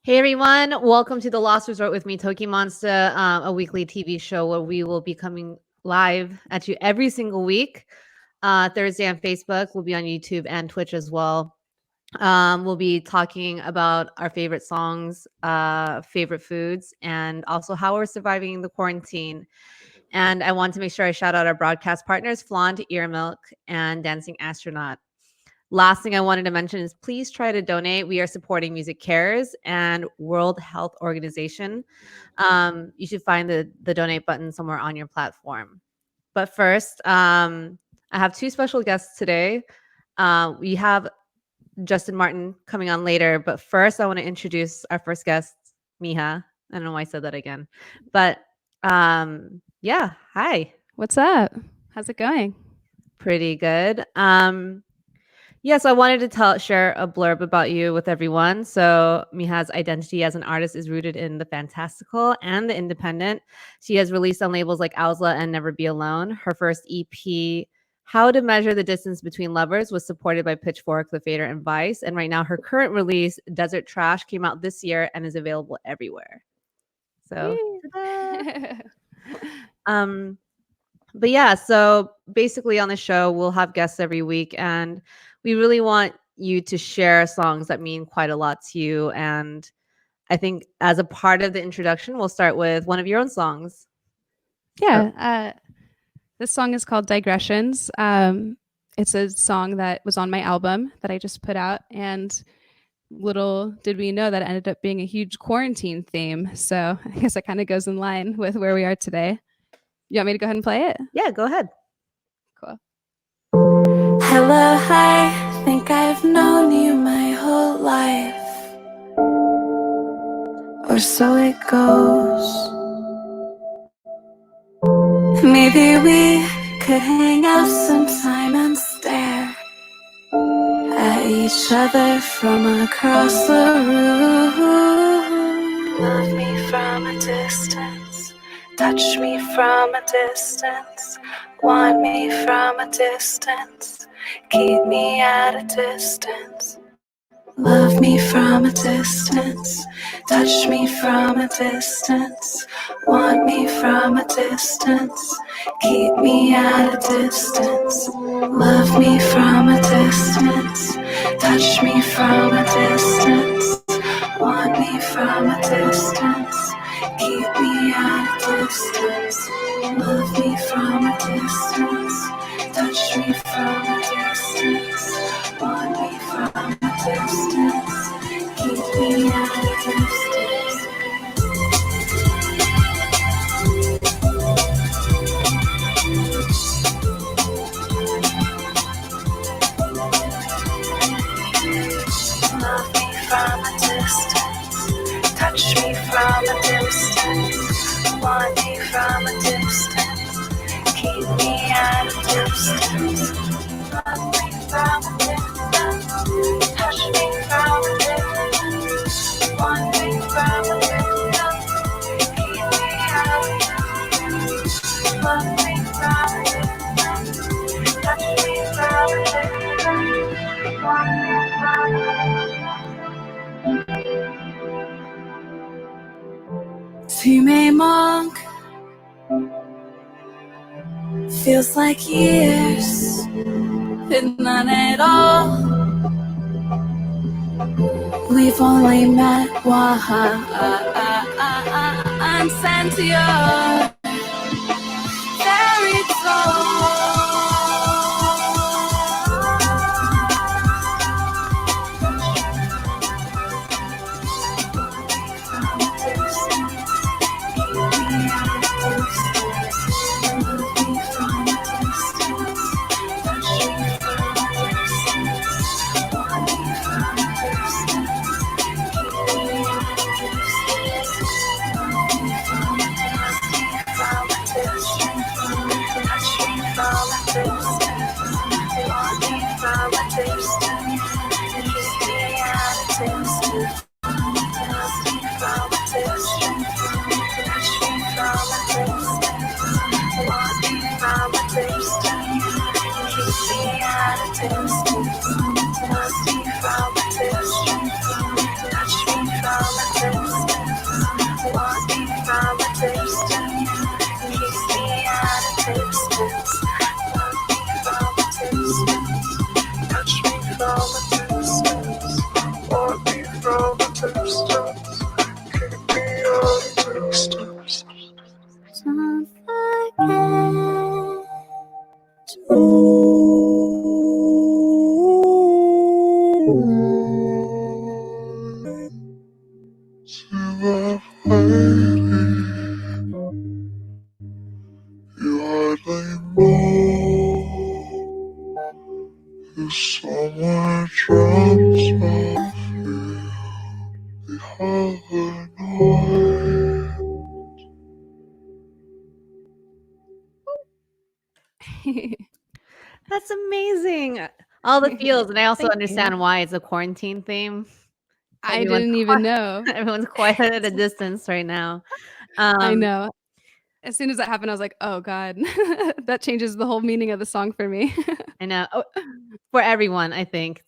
Hey everyone, welcome to the Lost Resort with me, TOKiMONSTA, a weekly TV show where we will be coming live at you every single week. Thursday on Facebook, we'll be on YouTube and Twitch as well. We'll be talking about our favorite songs, favorite foods, and also how we're surviving the quarantine. And I want to make sure I shout out our broadcast partners, Flaunt, Ear Milk, and Dancing Astronaut. Last thing I wanted to mention is please try to donate. We are supporting Music Cares and World Health Organization. You should find the donate button somewhere on your platform. But first, I have two special guests today. We have Justin Martin coming on later, but first I want to introduce our first guest, Mija. I don't know why I said that again, but yeah, hi. What's up? How's it going? Pretty good. Yes, I wanted to share a blurb about you with everyone. So Mija's identity as an artist is rooted in the fantastical and the independent. She has released on labels like Owsla and Never Be Alone. Her first EP, How to Measure the Distance Between Lovers, was supported by Pitchfork, The Fader, and Vice. And right now her current release, Desert Trash, came out this year and is available everywhere. So, but yeah, so basically on the show, we'll have guests every week, and we really want you to share songs that mean quite a lot to you. And I think as a part of the introduction, we'll start with one of your own songs. Yeah. This song is called Digressions. It's a song that was on my album that I just put out. And little did we know that it ended up being a huge quarantine theme. So I guess it kind of goes in line with where we are today. You want me to go ahead and play it? Yeah, go ahead. Cool. Hello, I think I've known you my whole life, or so it goes. Maybe we could hang out sometime and stare at each other from across the room. Love me from a distance, touch me from a distance, want me from a distance, keep me at a distance. Love me from a distance, touch me from a distance, want me from a distance, keep me at a distance. Love me from a distance, touch me from a distance, want me from a distance, keep me at a distance. Love me from a distance, touch me from a distance, want me from a distance, keep me at a distance. Love me from a distance, touch me from a distance, want me from a distance, keep me at a distance. Love me from a distance, touch me from a distance, want me from a distance, keep me at a distance. Love me from a distance, touch me from a distance, want me from a distance. Tu me manques, feels like years, but none at all. We've only met once, and you're very tall. See that lady, you hardly know. If someone drops off you the other night. That's amazing. All the feels, and I also Thank you. understand why it's a quarantine theme. I Everyone's didn't even know. everyone's quiet at a distance right now. I Um, know. As soon as that happened, I was like, "Oh god." That changes the whole meaning of the song for me. I know. Oh, for everyone, I think.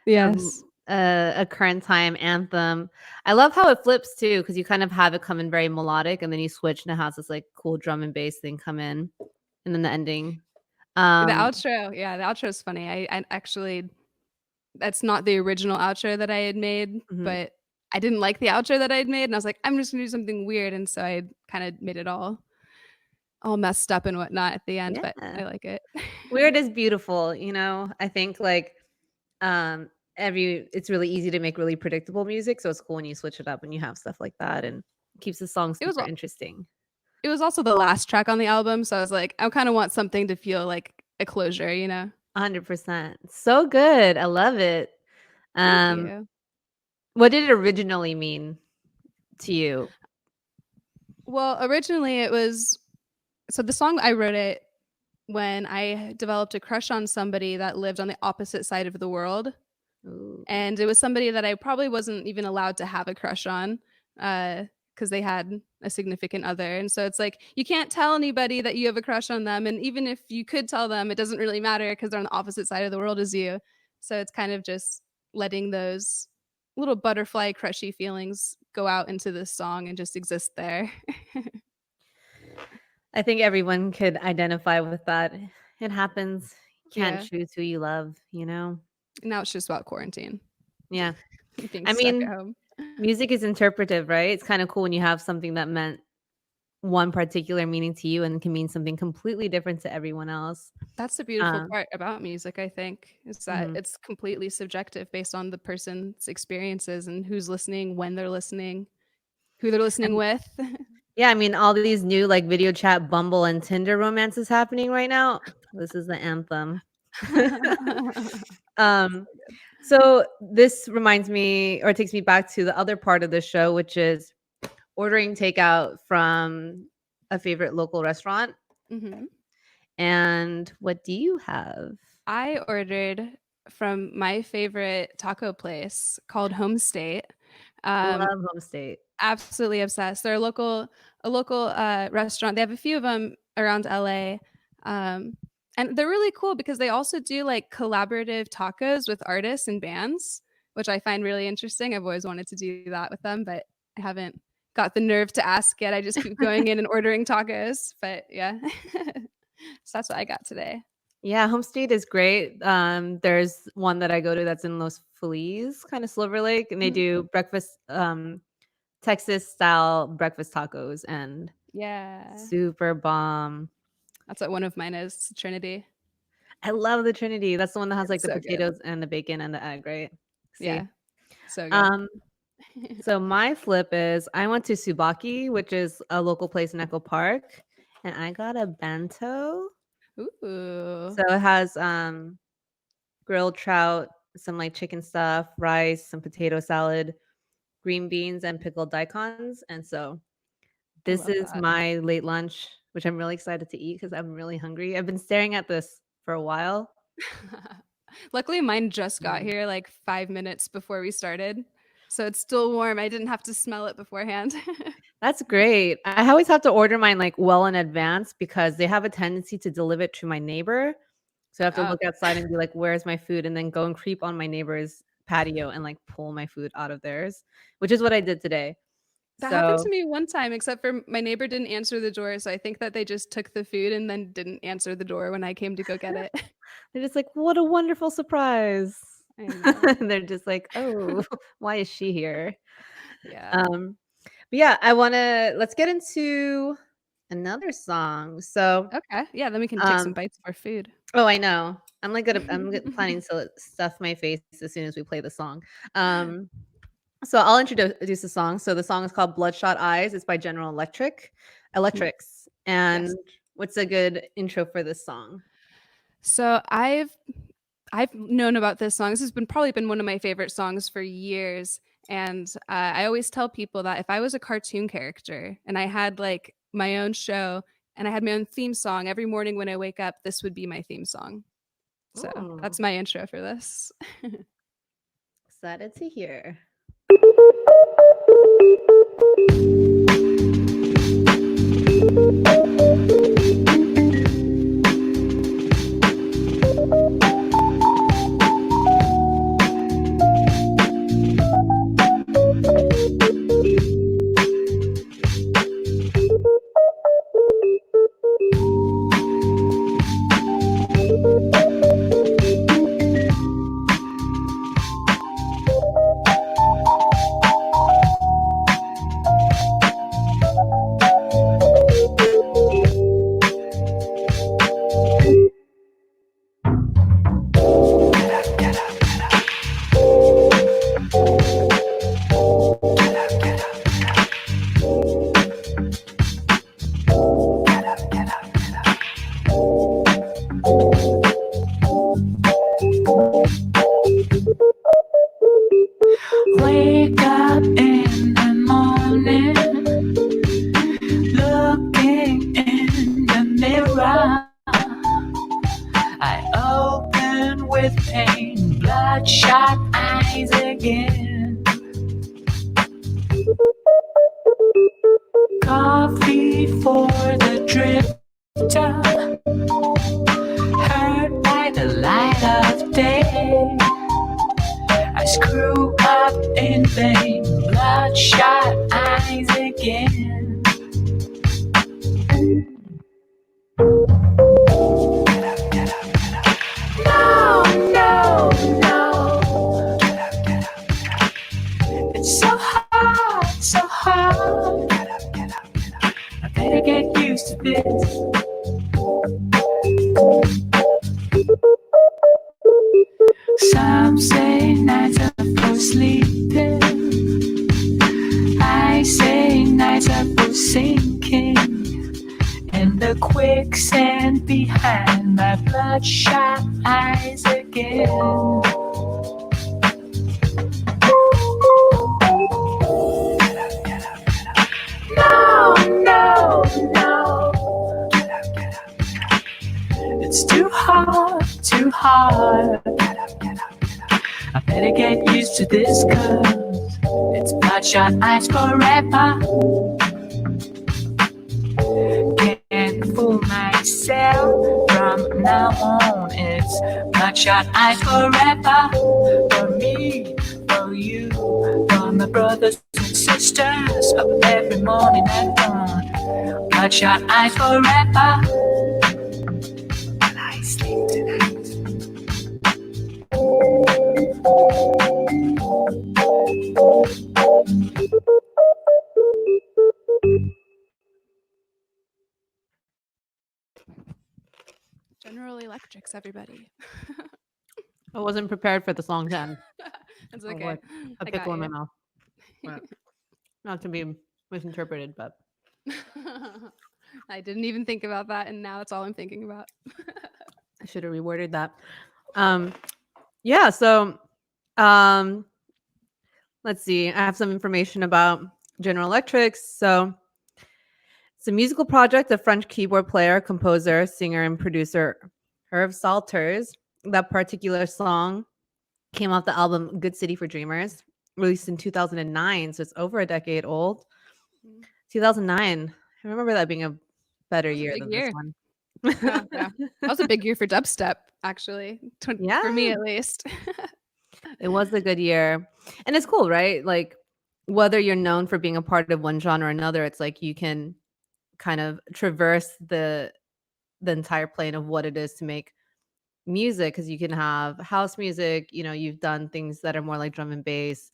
Yes. A current time anthem. I love how it flips too, because you kind of have it come in very melodic, and then you switch, and it has this like cool drum and bass thing come in, and then the ending. The Um, outro, yeah, the outro is funny. I actually that's not the original outro that I had made, mhm. but I didn't like the outro that I had made, and I was like, "I'm just gonna do something weird," and so I kinda made it all messed up and whatnot at the end, but Yeah, I like it. weird is beautiful. I think like um every it's really easy to make really predictable music, so it's cool when you switch it up and you have stuff like that, and it keeps the song It was super interesting. it was also the last track on the album, so I was like, I kinda want something to feel like a closure, you know? 100%. So good. I love it. Thank Um, you. what did it originally mean to you? Well, originally it was so the song I wrote it when I developed a crush on somebody that lived on the opposite side of the world, Ooh. and it was somebody that I probably wasn't even allowed to have a crush on, because they had a significant other, and so it's like, you can't tell anybody that you have a crush on them, and even if you could tell them, it doesn't really matter because 'cause they're on the opposite side of the world as you. So it's kind of just letting those little butterfly crushy feelings go out into this song and just exist there. I think everyone could identify with that. It happens. You can't Yeah. choose who you love, you know? Now it's just about quarantine, Yeah. being I stuck at mean, home. music is interpretive, right? It's kind of cool when you have something that meant one particular meaning to you and can mean something completely different to everyone else. That's the beautiful Uh, part about music, I think, is that mhm. it's completely subjective based on the person's experiences and who's listening, when they're listening, who they're listening And with. yeah, I mean, all these new like video chat, Bumble, and Tinder romances happening right now. This is the anthem. um, so this reminds me or takes me back to the other part of the show, which is ordering takeout from a favorite local restaurant. Mhm. And what do you have? I ordered from my favorite taco place called Home State. Um, Love Home State. Absolutely obsessed. They're a local restaurant. They have a few of them around LA, and they're really cool because they also do like collaborative tacos with artists and bands, which I find really interesting. I've always wanted to do that with them, but I haven't got the nerve to ask yet. I just keep going in and ordering tacos. But yeah, so that's what I got today. Yeah, Home State is great. There's one that I go to that's in Los Feliz, kind of Silver Lake, and they Mhm. do breakfast, Texas style breakfast tacos and Yeah, super bomb. that's what one of mine is. Trinity. I love the Trinity. That's the one that has like It's the so good. potatoes and the bacon and the egg, right? See. Yeah, so good. Um, so my flip is I went to Subaki, which is a local place in Echo Park, and I got a bento. Ooh. So it has grilled trout, some like chicken stuff, rice, some potato salad, green beans, and pickled daikons. And so I this love is that. my late lunch, which I'm really excited to eat because I'm really hungry. I've been staring at this for a while. Luckily, mine just got Mm. here like 5 minutes before we started, so it's still warm. I didn't have to smell it beforehand. That's great. I always have to order mine like well in advance because they have a tendency to deliver it to my neighbor. So I have to Oh, look outside and be like, "Where's my food?" And then go and creep on my neighbor's patio and like pull my food out of theirs, which is what I did today. that happened So to me one time, except for my neighbor didn't answer the door, so I think that they just took the food and then didn't answer the door when I came to go get it. they're just like, "What a wonderful surprise." I know. And they're just like, "Oh, why is she here?" Yeah. Um, but yeah, let's get into another song. So, Okay. Yeah, then we can take some um, bites of our food. oh, I know. I'm planning to stuff my face as soon as we play the song. Um, So I'll introduce the song. So the song is called Bloodshot Eyes. It's by General Electrics. And Yes. what's a good intro for this song? So I've known about this song. This has probably been one of my favorite songs for years. And I always tell people that if I was a cartoon character and I had like my own show and I had my own theme song every morning when I wake up, this would be my theme song. So Ooh, that's my intro for this. excited to hear. Wake up in the morning, looking in the mirror. I open with pain, bloodshot eyes again. Coffee for the drifter, hurt by the light of day. I screw up in vain, bloodshot eyes again. No, no, no. It's so hard, so hard. I better get used to this. Some say nights are for sleeping. I say nights are for sinking in the quicksand behind my bloodshot eyes again. No, no, no. It's too hard, too hard. I better get used to this, 'cause it's bloodshot eyes forever. Can't fool myself from now on. It's bloodshot eyes forever. For me, for you, for my brothers and sisters of every morning and dawn. Bloodshot eyes forever. Will I sleep tonight? General Electrics, everybody. I wasn't prepared for the song to end. It's Oh, okay. what? A I got pickle in my you. mouth. Right. Not to be misinterpreted, but I didn't even think about that, and now that's all I'm thinking about. I should have reworded that. Yeah, so um let's see. I have some information about General Electrics. So it's a musical project of French keyboard player, composer, singer, and producer Hervé Salters. That particular song came off the album Good City for Dreamers, released in 2009. So it's over a decade old. 2009. I remember that being a better That was a year big than year. this one. Yeah. That was a big year for dubstep, actually, for me Yeah. at least. It was a good year. And it's cool, right? Like whether you're known for being a part of one genre or another, it's like you can kind of traverse the entire plane of what it is to make music, because you can have house music, you've done things that are more like drum and bass.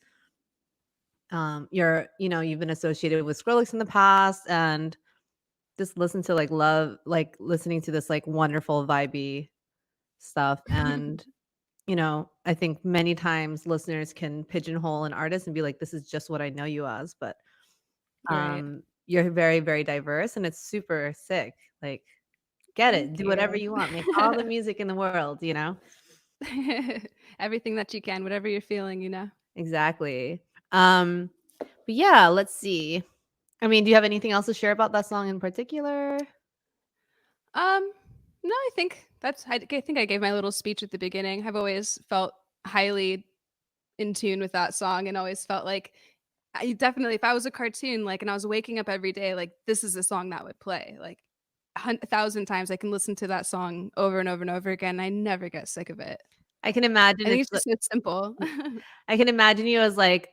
You've been associated with Skrillex in the past, and just listen to listening to this like wonderful vibey stuff. And I think many times listeners can pigeonhole an artist and be like, this is just what I know you as. But Right. you're very, very diverse and it's super sick. Like, get it, Thank do whatever you. you want, make all the music in the world, Everything that you can, whatever you're feeling, Exactly. But yeah, let's see. I mean, do you have anything else to share about that song in particular? No, I think I think I gave my little speech at the beginning. I've always felt highly in tune with that song and always felt like I definitely, if I was a cartoon, like, and I was waking up every day, like, this is a song that would play. Like, 1,000 times I can listen to that song over and over and over again. I never get sick of it. I can I imagine think it's it's just so simple. I can imagine you as like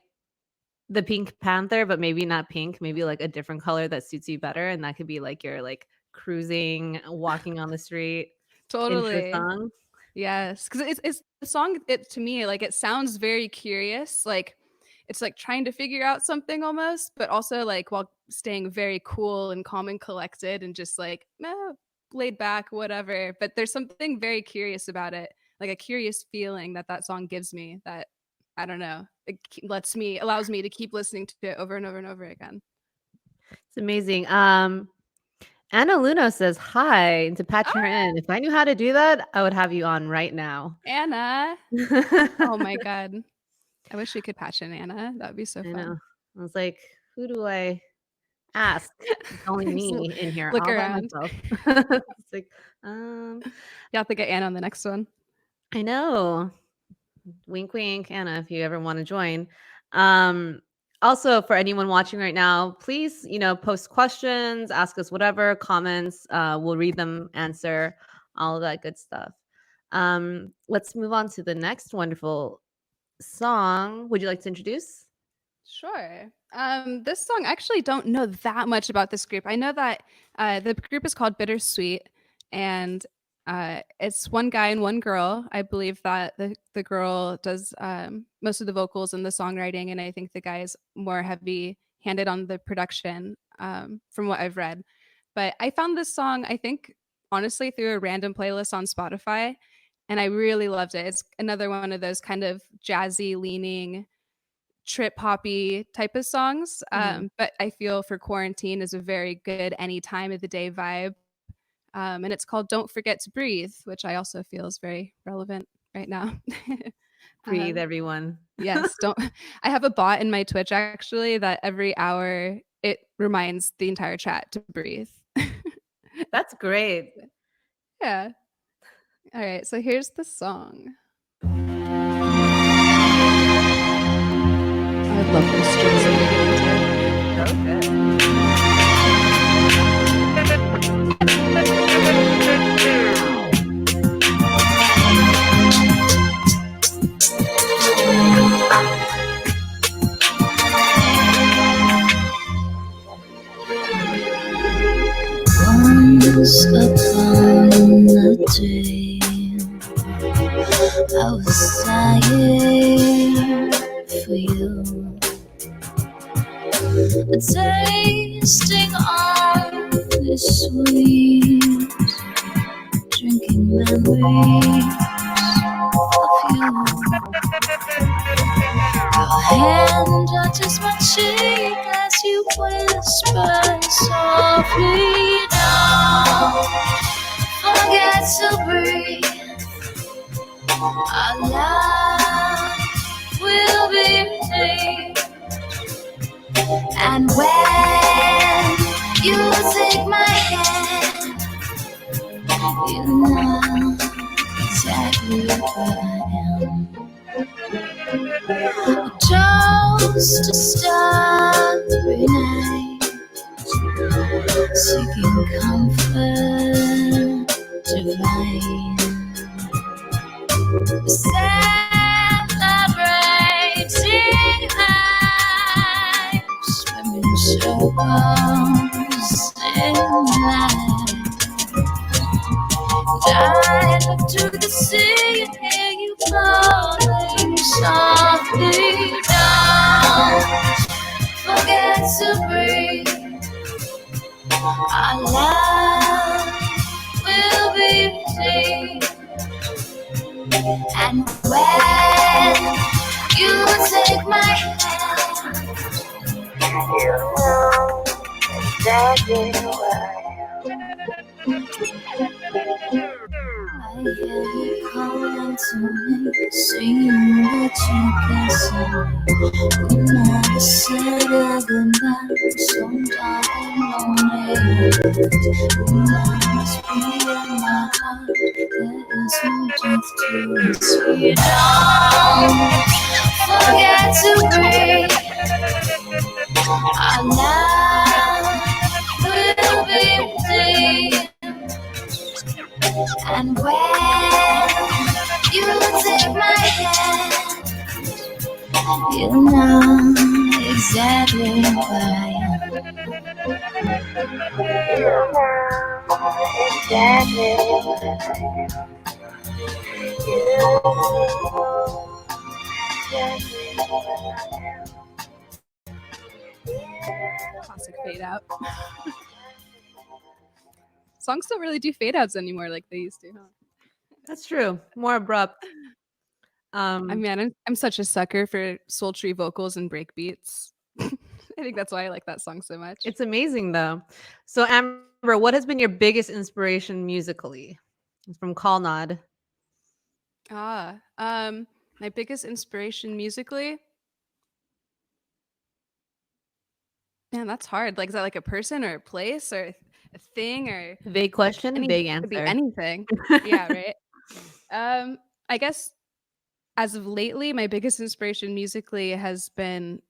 the Pink Panther, but maybe not pink, maybe like a different color that suits you better. And that could be like your like cruising, walking on the street intro Totally. song. Yes, because it's the song. It to me, like, it sounds very curious. Like, it's like trying to figure out something almost, but also like while staying very cool and calm and collected and just like laid back, whatever. But there's something very curious about it, like a curious feeling that song gives me. That I don't know. It allows me to keep listening to it over and over and over again. It's amazing. Anna Luna says hi to patch her in. If I knew how to do that, I would have you on right now. Anna. Oh my god. I wish we could patch in Anna. That would be so I fun. know. I was like, who do I ask? It's only me in here Look all by around. myself. It's like, You have to get Anna on the next one. I know. Wink, wink, Anna, if you ever want to join. Also, for anyone watching right now, please, post questions, ask us whatever, comments. We'll read them, answer, all of that good stuff. Let's move on to the next wonderful song. Would you like to introduce? Sure. This song, I actually don't know that much about this group. I know that the group is called Bittersweet, and it's one guy and one girl. I believe that the girl does most of the vocals and the songwriting, and I think the guy is more heavy-handed on the production, from what I've read. But I found this song, I think, honestly, through a random playlist on Spotify, and I really loved it. It's another one of those kind of jazzy-leaning trip hoppy type of songs. But I feel for quarantine is a very good any time of the day vibe. And it's called Don't Forget to Breathe, which I also feel is very relevant right now. Breathe, everyone. Yes. I have a bot in my Twitch actually that every hour it reminds the entire chat to breathe. That's great. Yeah. All right. So here's the song. I love those strings in the beginning too. So good. Once upon a day, I was sighing for you, tasting on this sweet, drinking memories of you. Your hand touches my cheek as you whisper softly, don't forget to breathe. Our love will be saved. And when you take my hand, you know exactly where I am. A toast to starry night, seeking comfort divine, celebrating life, swimming circles in light. I look to the sea and hear you calling softly, don't forget to breathe. Our love will be saved. And when you take my hand, you know exactly where I hear you calling to me, saying that you can see me. We never said a goodnight, so dark and lonely. We must be in my heart. There is no death to us. We don't forget to breathe. Our love will be deep. And when you take my hand, you know exactly where I am. You know exactly where I am. You know exactly where I am. Classic fade out. Songs don't really do fade outs anymore like they used to, huh? That's true. More abrupt. I mean, I'm such a sucker for sultry vocals and breakbeats. I think that's why I like that song so much. It's amazing though. So Amber, what has been your biggest inspiration musically? It's from Call Nod. My biggest inspiration musically. Man, that's hard. Like, is that like a person or a place or a thing or Vague question, vague could be answer. anything? Yeah, right. I guess as of lately, my biggest inspiration musically has been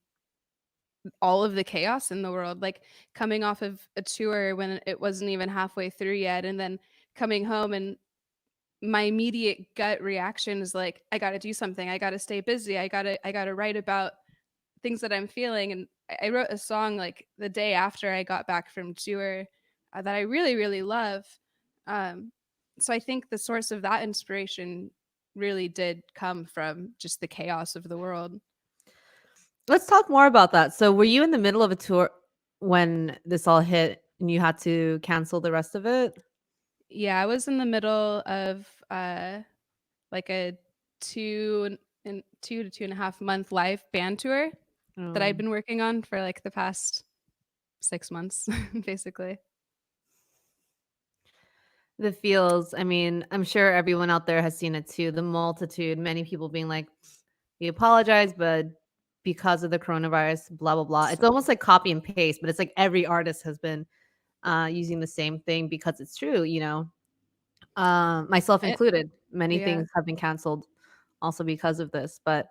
all of the chaos in the world, like coming off of a tour when it wasn't even halfway through yet, and then coming home and my immediate gut reaction is like, I got to do something. I got to stay busy. I got to write about things that I'm feeling. And I wrote a song like the day after I got back from tour that I really, really love. So I think the source of that inspiration really did come from just the chaos of the world. Let's talk more about that. So were you in the middle of a tour when this all hit and you had to cancel the rest of it? Yeah, I was in the middle of like a 2 to 2.5 month live band tour that I've been working on for like the past 6 months, basically. The feels, I mean, I'm sure everyone out there has seen it too. The multitude, many people being like, we apologize, but because of the coronavirus, blah, blah, blah. It's almost like copy and paste, but it's like every artist has been using the same thing because it's true, you know, myself included. Many things have been canceled also because of this. But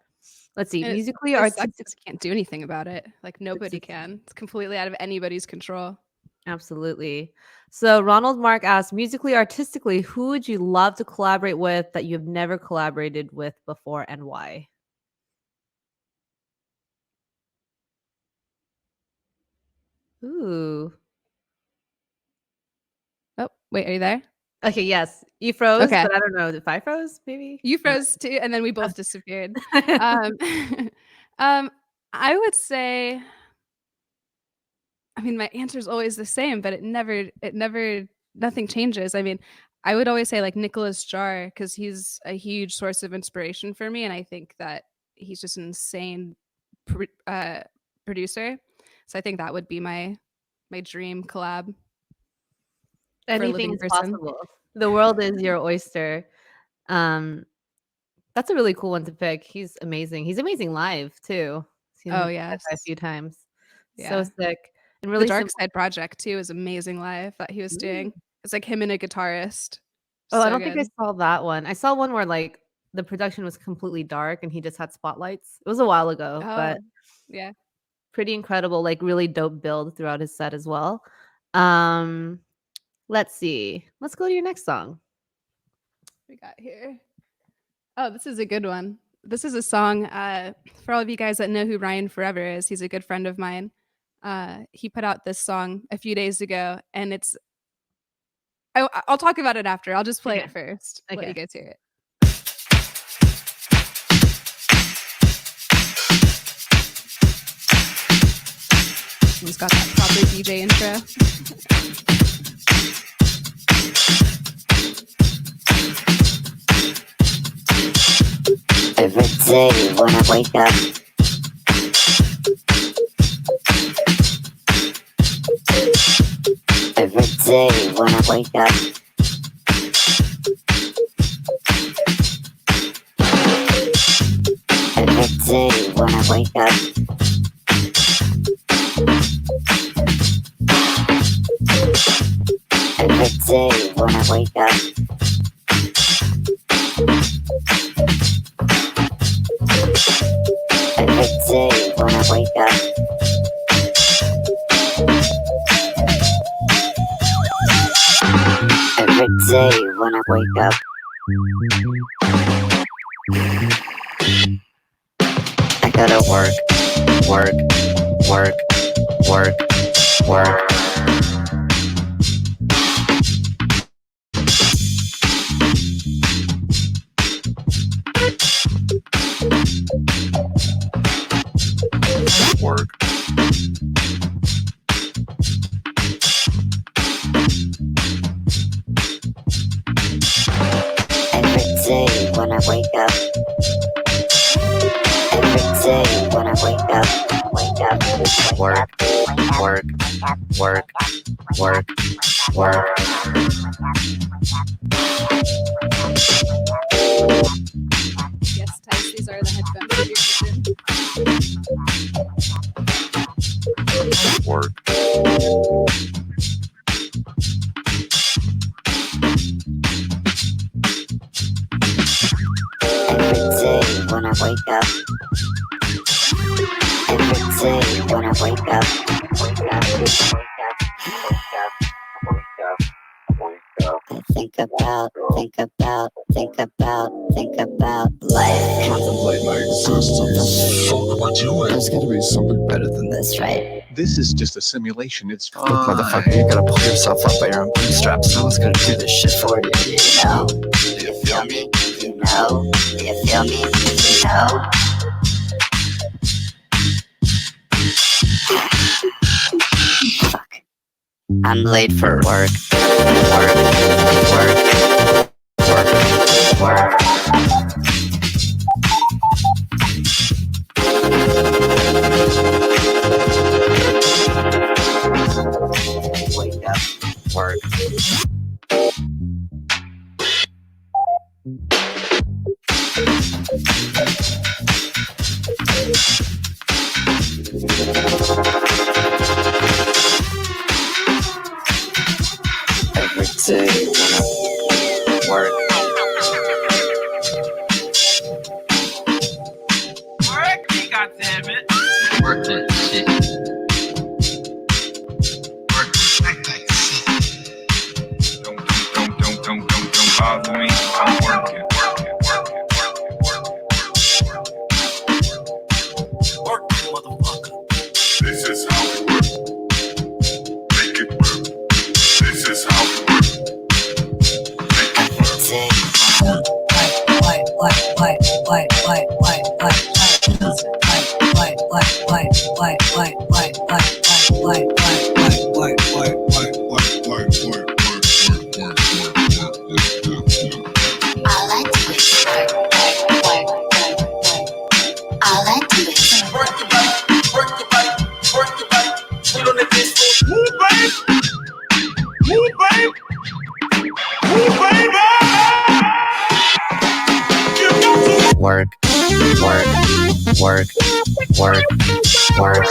let's see, musically, it sucks 'cause you can't do anything about it. Like nobody can. It's completely out of anybody's control. Absolutely. So Ronald Mark asks, musically, artistically, who would you love to collaborate with that you've never collaborated with before and why? Ooh. Oh, wait, are you there? Okay, yes. You froze, Okay. but I don't know. If I froze, maybe? You froze too, and then we both disappeared. I would say, I mean, my answer is always the same, but nothing changes. I mean, I would always say like Nicholas Jar because he's a huge source of inspiration for me, and I think that he's just an insane producer. So I think that would be my dream collab. Anything is possible. The world is your oyster. That's a really cool one to pick. He's amazing. He's amazing live too. Oh yes, a few times. Yeah. So sick. And really the Dark Side Project too is amazing live that he was doing. It's like him and a guitarist. Oh, I don't think I saw that one. I saw one where like the production was completely dark and he just had spotlights. It was a while ago, but yeah, pretty incredible. Like really dope build throughout his set as well. Let's see. Let's go to your next song. We got here. Oh, this is a good one. This is a song for all of you guys that know who Ryan Forever is. He's a good friend of mine. He put out this song a few days ago, and it's. I'll talk about it after. I'll just play it first. Okay. Let you guys hear it. He's got that proper DJ intro. Every day when I wake up, every day when I wake up, every day when I wake up, every day when I wake up, every day when I wake up, every day when I wake up, I gotta work, work, work, work, work. Work. Every day when I wake up, every day when I wake up, work, work, work, work, work. Yes, Tice, these are the headphones of your kitchen. Work. Every day when I wake up, every day when I wake up, I think about life. Contemplate my existence. Fuck what you want. There's gotta be something better than this, right? This is just a simulation, it's fine. Look, motherfucker, you gotta pull yourself up by your own bootstraps. No one's gonna do this shit for you. You know? Do you feel me? You know? Do you feel me? You know? Fuck. I'm late for work. Work. Work. Work. Work. Wake up. Work. Every day when I work. Work me, goddammit. Work that shit. Work like that shit. Don't bother me. I'm working. Work, motherfucker. This is how we work. Make it work. This is how we work. Make it work. Day. All I do is work. All I do is Work the right, work the right, work the right. Put on the dance floor. Move, babe. Move, babe. Move, baby. You got to Work. Work. Work. Work. Work.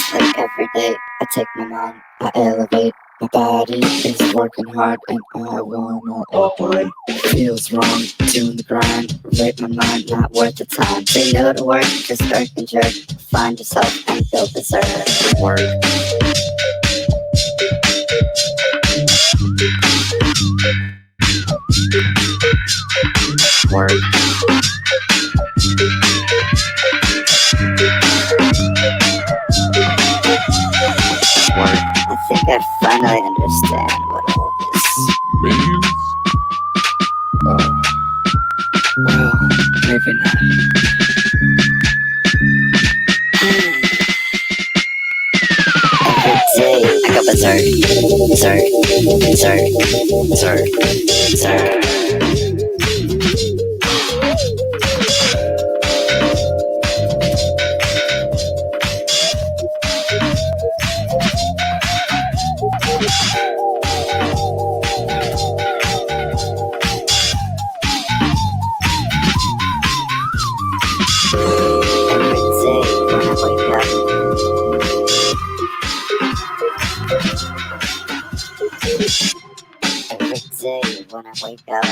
Just like every day, I take my mind, I elevate. My body is working hard and I wanna operate. Feels wrong, doing the grind. Rape my mind, not worth the time. Say no to work, just work and jerk. Find yourself and build desert. Work. Work. Work. I think I finally understand what all this means. Well, maybe not. Every day I go berserk, berserk, berserk, berserk, berserk. Every day when I wake up.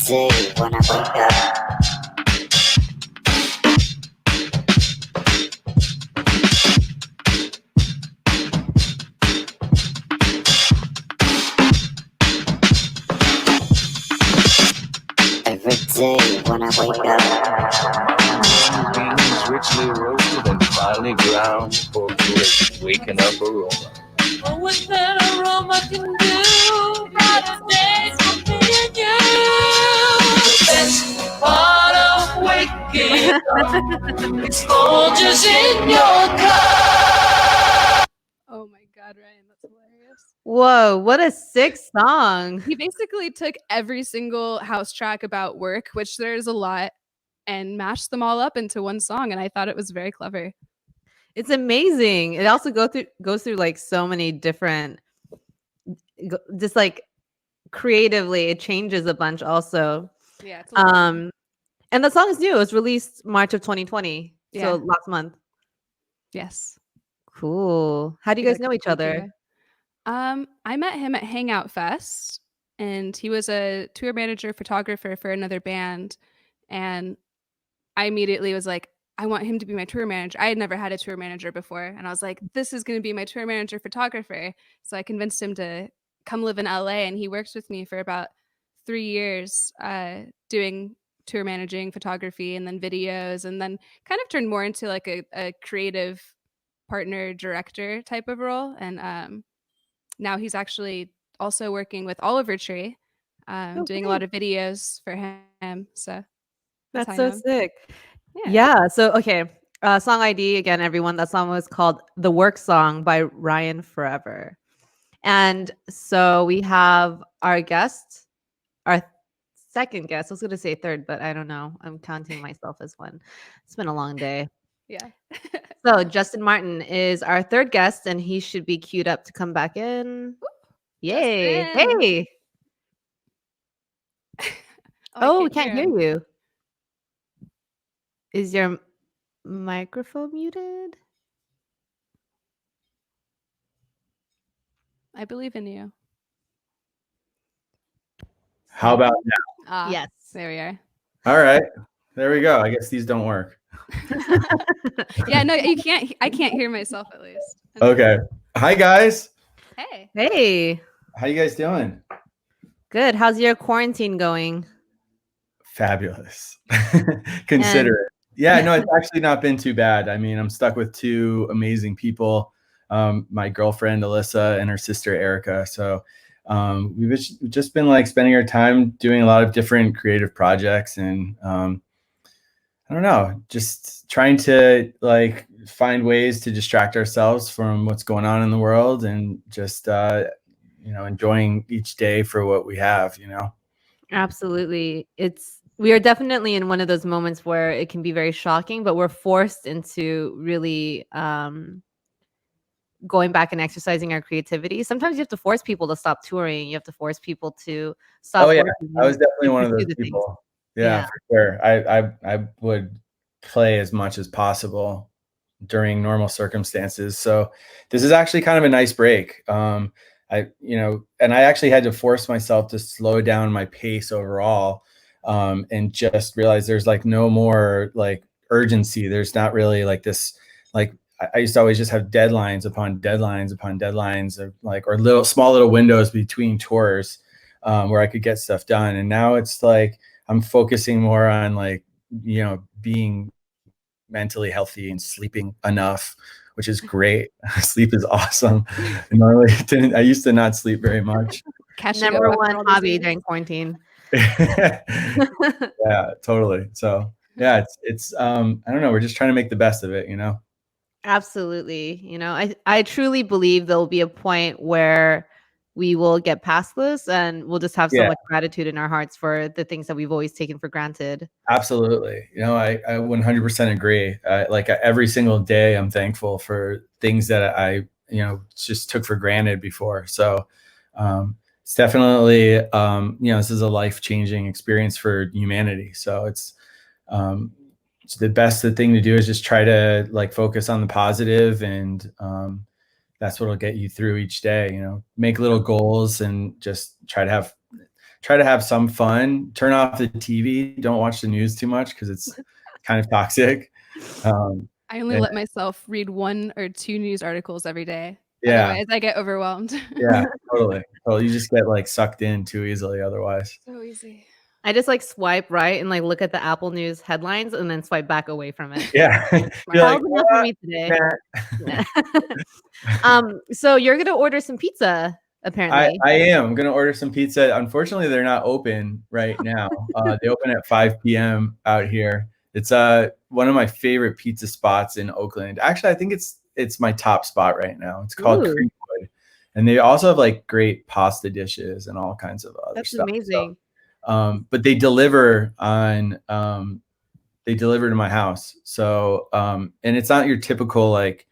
Day when I wake up. Every day when I wake up. Wings richly roasted and finely ground for great waking up aroma. Oh, what that aroma can do, brighter days for me and you. Best part of waking up is Folgers in your cup. Oh my God, Ryan, that's hilarious. Whoa, what a sick song. He basically took every single house track about work, which there's a lot, and mashed them all up into one song, and I thought it was very clever. It's amazing. It also goes through like so many different, just like creatively, it changes a bunch also. Yeah. And the song is new. It was released March of 2020, Yeah. so last month. Yes. Cool. How do you guys know each other? I met him at Hangout Fest, and he was a tour manager photographer for another band, and I immediately was like, I want him to be my tour manager. I had never had a tour manager before, and I was like, this is going to be my tour manager photographer. So I convinced him to come live in LA, and he worked with me for about 3 years doing tour managing photography and then videos, and then kind of turned more into like a creative partner director type of role. And now he's actually also working with Oliver Tree, doing a lot of videos for him. So that's how I so know him. sick. Yeah. So, okay. Song ID again, everyone. That song was called The Work Song by Ryan Forever. And so we have our guest, our second guest. I was going to say third, but I don't know. I'm counting myself as one. It's been a long day. Yeah. So Justin Martin is our third guest, and he should be queued up to come back in. Yay. Justin. Hey. Oh, we can't hear you. Is your microphone muted? I believe in you. How about now? Yes. There we are. All right. There we go. I guess these don't work. Yeah, no, you can't. I can't hear myself at least. Okay. Hi, guys. Hey. Hey. How you guys doing? Good. How's your quarantine going? Fabulous. Consider it. Yeah, no, it's actually not been too bad. I mean, I'm stuck with two amazing people, my girlfriend, Alyssa, and her sister, Erica. So we've just been like spending our time doing a lot of different creative projects. And I don't know, just trying to like find ways to distract ourselves from what's going on in the world and just enjoying each day for what we have. Absolutely. We are definitely in one of those moments where it can be very shocking, but we're forced into really going back and exercising our creativity. Sometimes you have to force people to stop touring. You have to force people to stop Oh yeah, working I was definitely and one of pursue those the things. people. Yeah, Yeah. for sure. I would play as much as possible during normal circumstances. So this is actually kind of a nice break. And I actually had to force myself to slow down my pace overall, and just realize there's like no more like urgency. There's not really like this, like I used to always just have deadlines upon deadlines upon deadlines of like, or small little windows between tours, where I could get stuff done. And now it's like, I'm focusing more on like, being mentally healthy and sleeping enough, which is great. Sleep is awesome. I used to not sleep very much. Number one hobby during quarantine. Yeah, totally. So yeah, it's I don't know. We're just trying to make the best of it, Absolutely. I truly believe there'll be a point where we will get past this and we'll just have so Yeah. much gratitude in our hearts for the things that we've always taken for granted. Absolutely. I 100% agree. Like every single day, I'm thankful for things that I, just took for granted before. So it's definitely, this is a life-changing experience for humanity. So it's the best thing to do is just try to like focus on the positive, and that's what'll get you through each day. Make little goals and just try to have some fun. Turn off the TV. Don't watch the news too much because it's kind of toxic. I only let myself read 1 or 2 news articles every day. Yeah. Otherwise, I get overwhelmed. Yeah, totally. Well, you just get like sucked in too easily otherwise. So easy. I just like swipe right and like look at the Apple News headlines and then swipe back away from it. Yeah. Hell's enough for me today. So you're gonna order some pizza, apparently. I am. I'm gonna order some pizza. Unfortunately, they're not open right now. They open at 5 p.m. out here. It's one of my favorite pizza spots in Oakland. Actually, I think it's my top spot right now. It's called Creekwood, and they also have like great pasta dishes and all kinds of other stuff. That's amazing. So, but they deliver to my house. So and it's not your typical like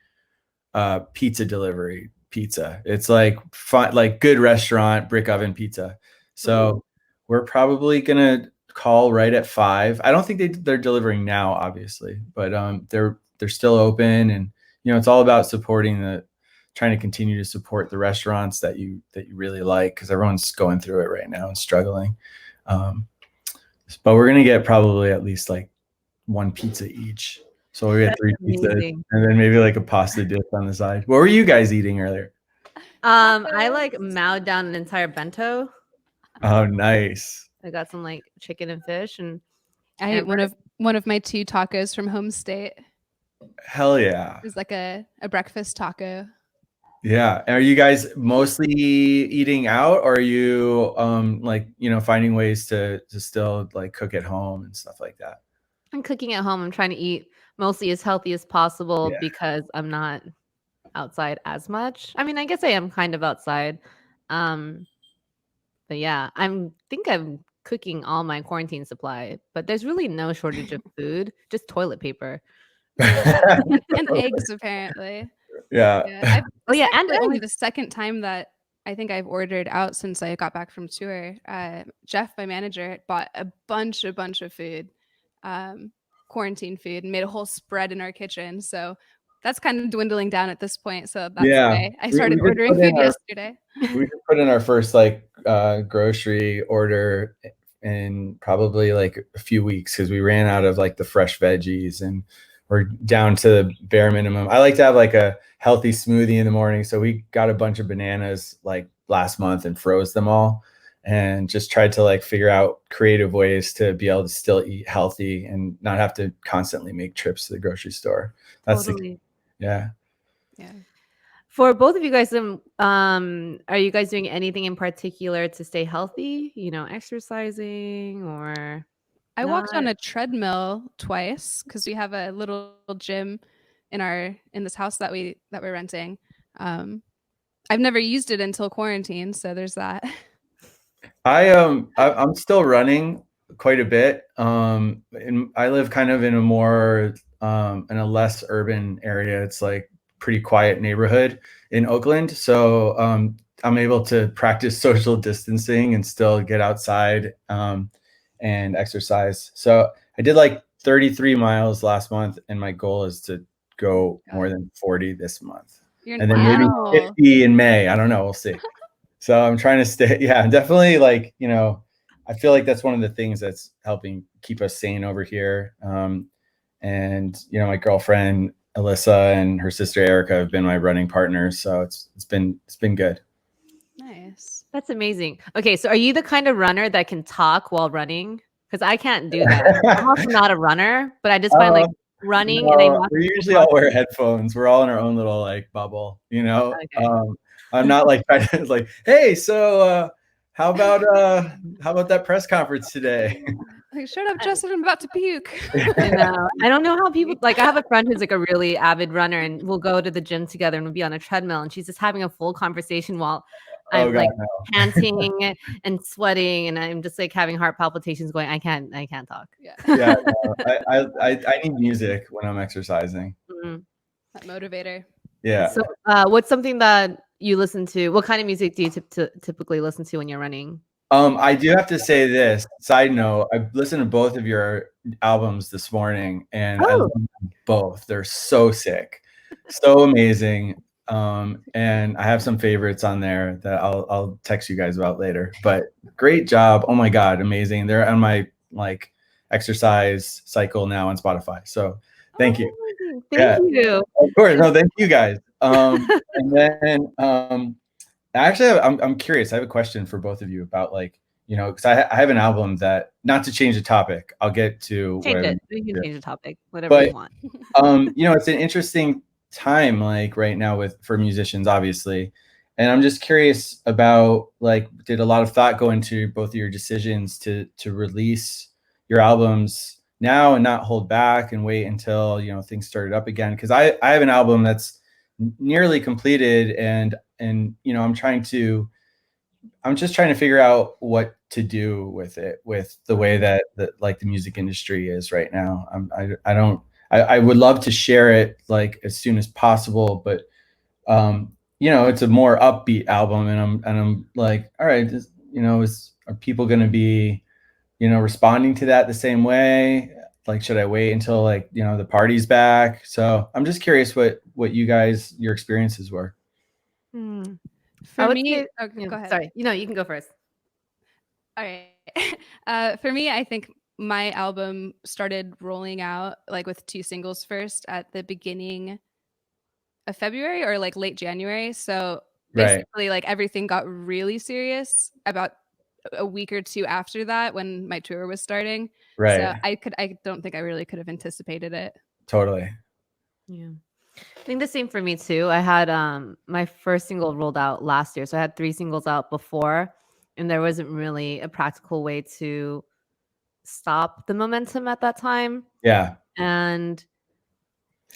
pizza delivery pizza. It's like fun, like good restaurant brick oven pizza. So we're probably gonna call right at 5. I don't think they're delivering now, obviously, but they're still open, and it's all about trying to continue to support the restaurants that you really like, because everyone's going through it right now and struggling. But we're gonna get probably at least like 1 pizza each. So we get 3 pizzas and then maybe like a pasta dish on the side. What were you guys eating earlier? I like mowed down an entire bento. Oh, nice. I got some like chicken and fish, and I ate one of my 2 tacos from home state. Hell yeah. It was like a breakfast taco. Yeah. Are you guys mostly eating out, or are you like, finding ways to still like cook at home and stuff like that? I'm cooking at home. I'm trying to eat mostly as healthy as possible because I'm not outside as much. I mean, I guess I am kind of outside. But yeah, I'm cooking all my quarantine supply, but there's really no shortage of food, just toilet paper. And eggs, apparently. Yeah. And only the second time that I think I've ordered out since I got back from tour. Jeff, my manager, bought a bunch of food, quarantine food, and made a whole spread in our kitchen. So that's kind of dwindling down at this point. So that's why I started ordering food yesterday. We just put in our first like grocery order in probably like a few weeks, because we ran out of like the fresh veggies and we're down to the bare minimum. I like to have like a healthy smoothie in the morning. So we got a bunch of bananas like last month and froze them all, and just tried to like figure out creative ways to be able to still eat healthy and not have to constantly make trips to the grocery store. That's totally. Yeah. For both of you guys, are you guys doing anything in particular to stay healthy? Exercising or? I walked on a treadmill twice because we have a little gym in this house that we're renting. I've never used it until quarantine, so there's that. I'm still running quite a bit. And I live kind of in a more in a less urban area. It's like pretty quiet neighborhood in Oakland. So I'm able to practice social distancing and still get outside and exercise. So I did like 33 miles last month, and my goal is to go more than 40 this month. And then maybe 50 in May. I don't know. We'll see. So I'm trying to stay. Yeah, definitely. Like, you know, I feel like that's one of the things that's helping keep us sane over here. And, you know, my girlfriend, Alyssa, and her sister, Erica, have been my running partners. So it's been good. Nice. That's amazing. Okay. So are you the kind of runner that can talk while running? Because I can't do that. I'm also not a runner, but I just find like running and I know we usually all wear headphones. We're all in our own little like bubble, you know. Okay. I'm not like trying to like, hey, so how about that press conference today? Like, shut up, Justin, I'm about to puke. I know. I don't know how people like. I have a friend who's like a really avid runner, and we'll go to the gym together and we'll be on a treadmill, and she's just having a full conversation while I'm panting and sweating, and I'm just like having heart palpitations going. I can't talk. Yeah. Yeah. No, I need music when I'm exercising. Mm-hmm. That motivator. Yeah. So, what's something that you listen to? What kind of music do you typically listen to when you're running? I do have to say this. Side note: I listened to both of your albums this morning, and I love them both. They're so sick, so amazing. And I have some favorites on there that I'll text you guys about later. But great job! Oh my god, amazing! They're on my like exercise cycle now on Spotify. So thank you. Thank you. Of course, no, thank you guys. And then actually, I'm curious. I have a question for both of you about like, you know, because I have an album that, not to change the topic, I'll get to change it. We can change the topic, whatever you want. You know, it's an interesting time like right now for musicians, obviously. And I'm just curious about like, did a lot of thought go into both of your decisions to release your albums now and not hold back and wait until, you know, things started up again? Because I have an album that's nearly completed, and you know, I'm just trying to figure out what to do with it, with the way that like the music industry is right now. I would love to share it like as soon as possible, but you know, it's a more upbeat album, and I'm like, all right, you know, are people going to be, you know, responding to that the same way? Like, should I wait until like, you know, the party's back? So I'm just curious what your experiences were. For me, go ahead. Sorry, you know, you can go first. All right. For me, I think my album started rolling out like with 2 singles first at the beginning of February or like late January. So basically, like everything got really serious about a week or 2 after that when my tour was starting. Right. So I don't think I really could have anticipated it. Totally. Yeah. I think the same for me too. I had my first single rolled out last year. So I had 3 singles out before, and there wasn't really a practical way to stop the momentum at that time. Yeah. And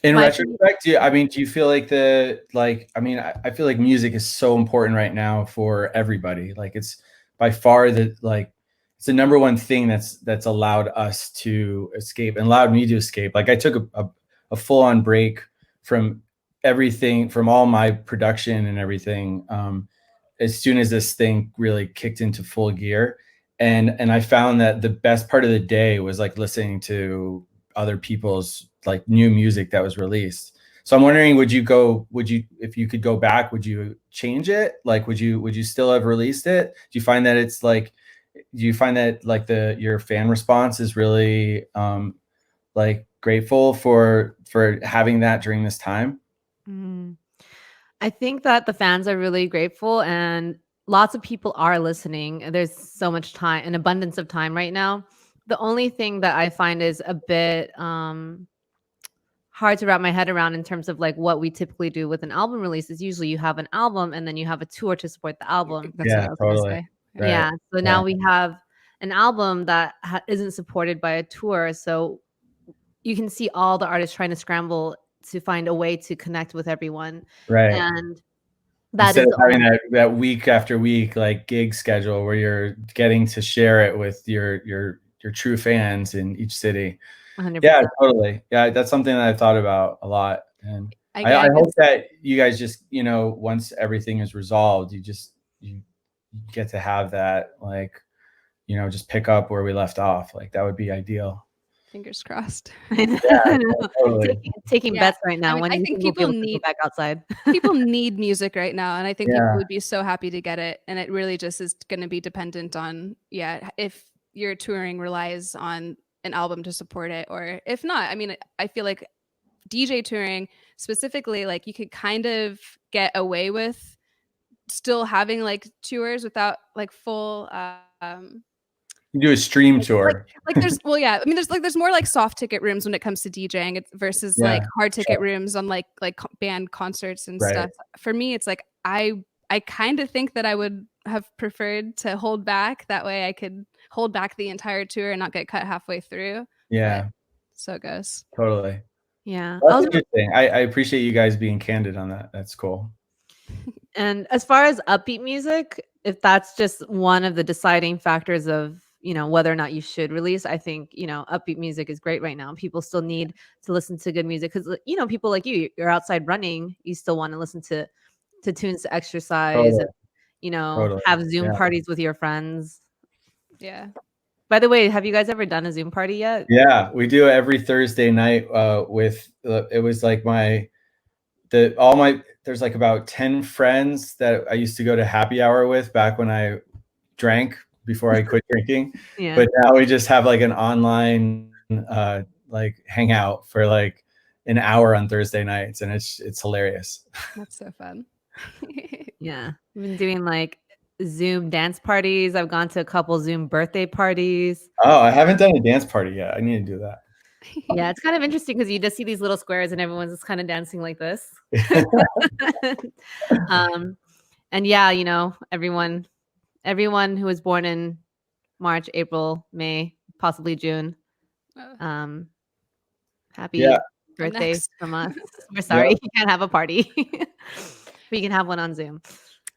in retrospect, do you feel like I feel like music is so important right now for everybody. Like it's by far it's the number one thing that's allowed us to escape and allowed me to escape. Like I took a full on break from everything, from all my production and everything, as soon as this thing really kicked into full gear. And I found that the best part of the day was like listening to other people's like new music that was released. So I'm wondering, if you could go back, would you change it? Like, would you still have released it? Do you find that your fan response is really like grateful for having that during this time? I think that the fans are really grateful, and lots of people are listening. There's so much time, an abundance of time right now. The only thing that I find is a bit hard to wrap my head around in terms of like what we typically do with an album release is usually you have an album and then you have a tour to support the album. That's what I was gonna say. Yeah. So now we have an album that isn't supported by a tour. So you can see all the artists trying to scramble to find a way to connect with everyone. Right. And that instead is of having that week after week like gig schedule where you're getting to share it with your true fans in each city. 100%. Yeah, totally. Yeah, that's something that I've thought about a lot. And I hope that you guys just, you know, once everything is resolved, you get to have that, like, you know, just pick up where we left off. Like that would be ideal. Fingers crossed. Yeah, totally. Taking bets right now. I mean, When I do you think think we'll people be able to go need back outside? people need music right now, and I think Yeah. people would be so happy to get it. And it really just is going to be dependent on if your touring relies on an album to support it, or if not. I mean, I feel like DJ touring specifically, like you could kind of get away with still having like tours without like full You do a stream tour. like there's I mean there's more like soft ticket rooms when it comes to DJing versus like hard ticket rooms on like band concerts and stuff. For me, it's like I kind of think that I would have preferred to hold back. That way I could hold back the entire tour and not get cut halfway through. Yeah. But so it goes. Totally. Yeah. That's interesting. I appreciate you guys being candid on that. That's cool. And as far as upbeat music, if that's just one of the deciding factors of, you know, whether or not you should release, I think, you know, upbeat music is great right now. People still need to listen to good music because, you know, people like you're outside running, you still want to listen to tunes to exercise and, you know, have Zoom parties with your friends. Yeah. By the way, have you guys ever done a Zoom party yet? Yeah, we do it every Thursday night with it was like there's like about 10 friends that I used to go to happy hour with back when I drank before I quit drinking. Yeah. But now we just have like an online like hangout for like an hour on Thursday nights, and it's hilarious. That's so fun. Yeah. I've been doing like Zoom dance parties. I've gone to a couple Zoom birthday parties. Oh, I haven't done a dance party yet. I need to do that. Yeah, it's kind of interesting because you just see these little squares and everyone's just kind of dancing like this. And yeah, you know, everyone who was born in March, April, May, possibly June. Happy birthday from us. We're sorry you can't have a party. But you can have one on Zoom.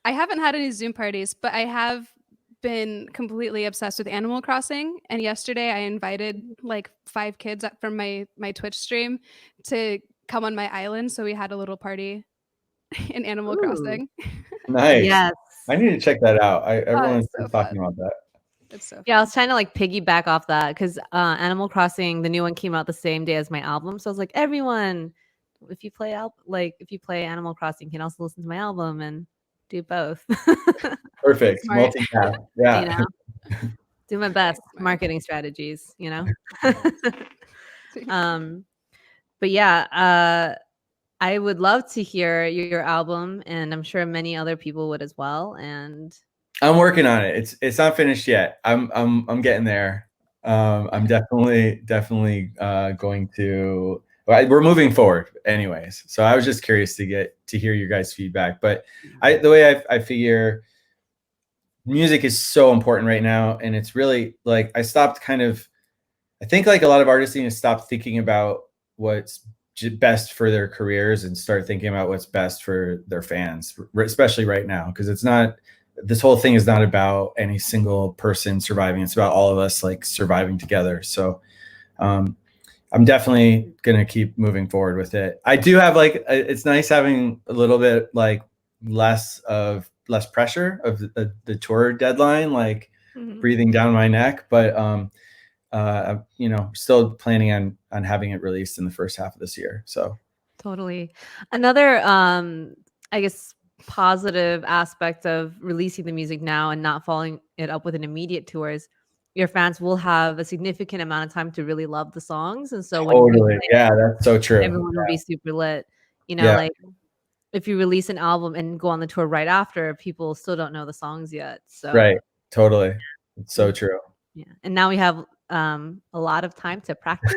I haven't had any Zoom parties, but I have been completely obsessed with Animal Crossing. And yesterday I invited like 5 kids up from my Twitch stream to come on my island. So we had a little party in Animal Crossing. Nice. Yes. I need to check that out. Everyone's so talking about that. It's so fun. Yeah, I was trying to like piggyback off that because Animal Crossing, the new one came out the same day as my album. So I was like, everyone, if you play Animal Crossing, you can also listen to my album and do both. Perfect. Multitask. Yeah. You know, do my best marketing strategies, you know. But yeah, I would love to hear your album, and I'm sure many other people would as well. And I'm working on it. It's not finished yet. I'm getting there. I'm definitely going to. We're moving forward, anyways. So I was just curious to hear your guys' feedback. But the way I figure, music is so important right now, and it's really like I think like a lot of artists need to stop thinking about what's best for their careers and start thinking about what's best for their fans, especially right now, because this whole thing is not about any single person surviving. It's about all of us like surviving together. So I'm definitely going to keep moving forward with it. I do have like, it's nice having a little bit like less pressure of the tour deadline, like breathing down my neck, but you know, still planning on having it released in the first half of this year. So totally. Another, I guess, positive aspect of releasing the music now and not following it up with an immediate tour is your fans will have a significant amount of time to really love the songs. And so totally. Yeah, that's so true. Everyone will be super lit. You know, like if you release an album and go on the tour right after, people still don't know the songs yet. So right. Totally. It's so true. Yeah. And now we have a lot of time to practice.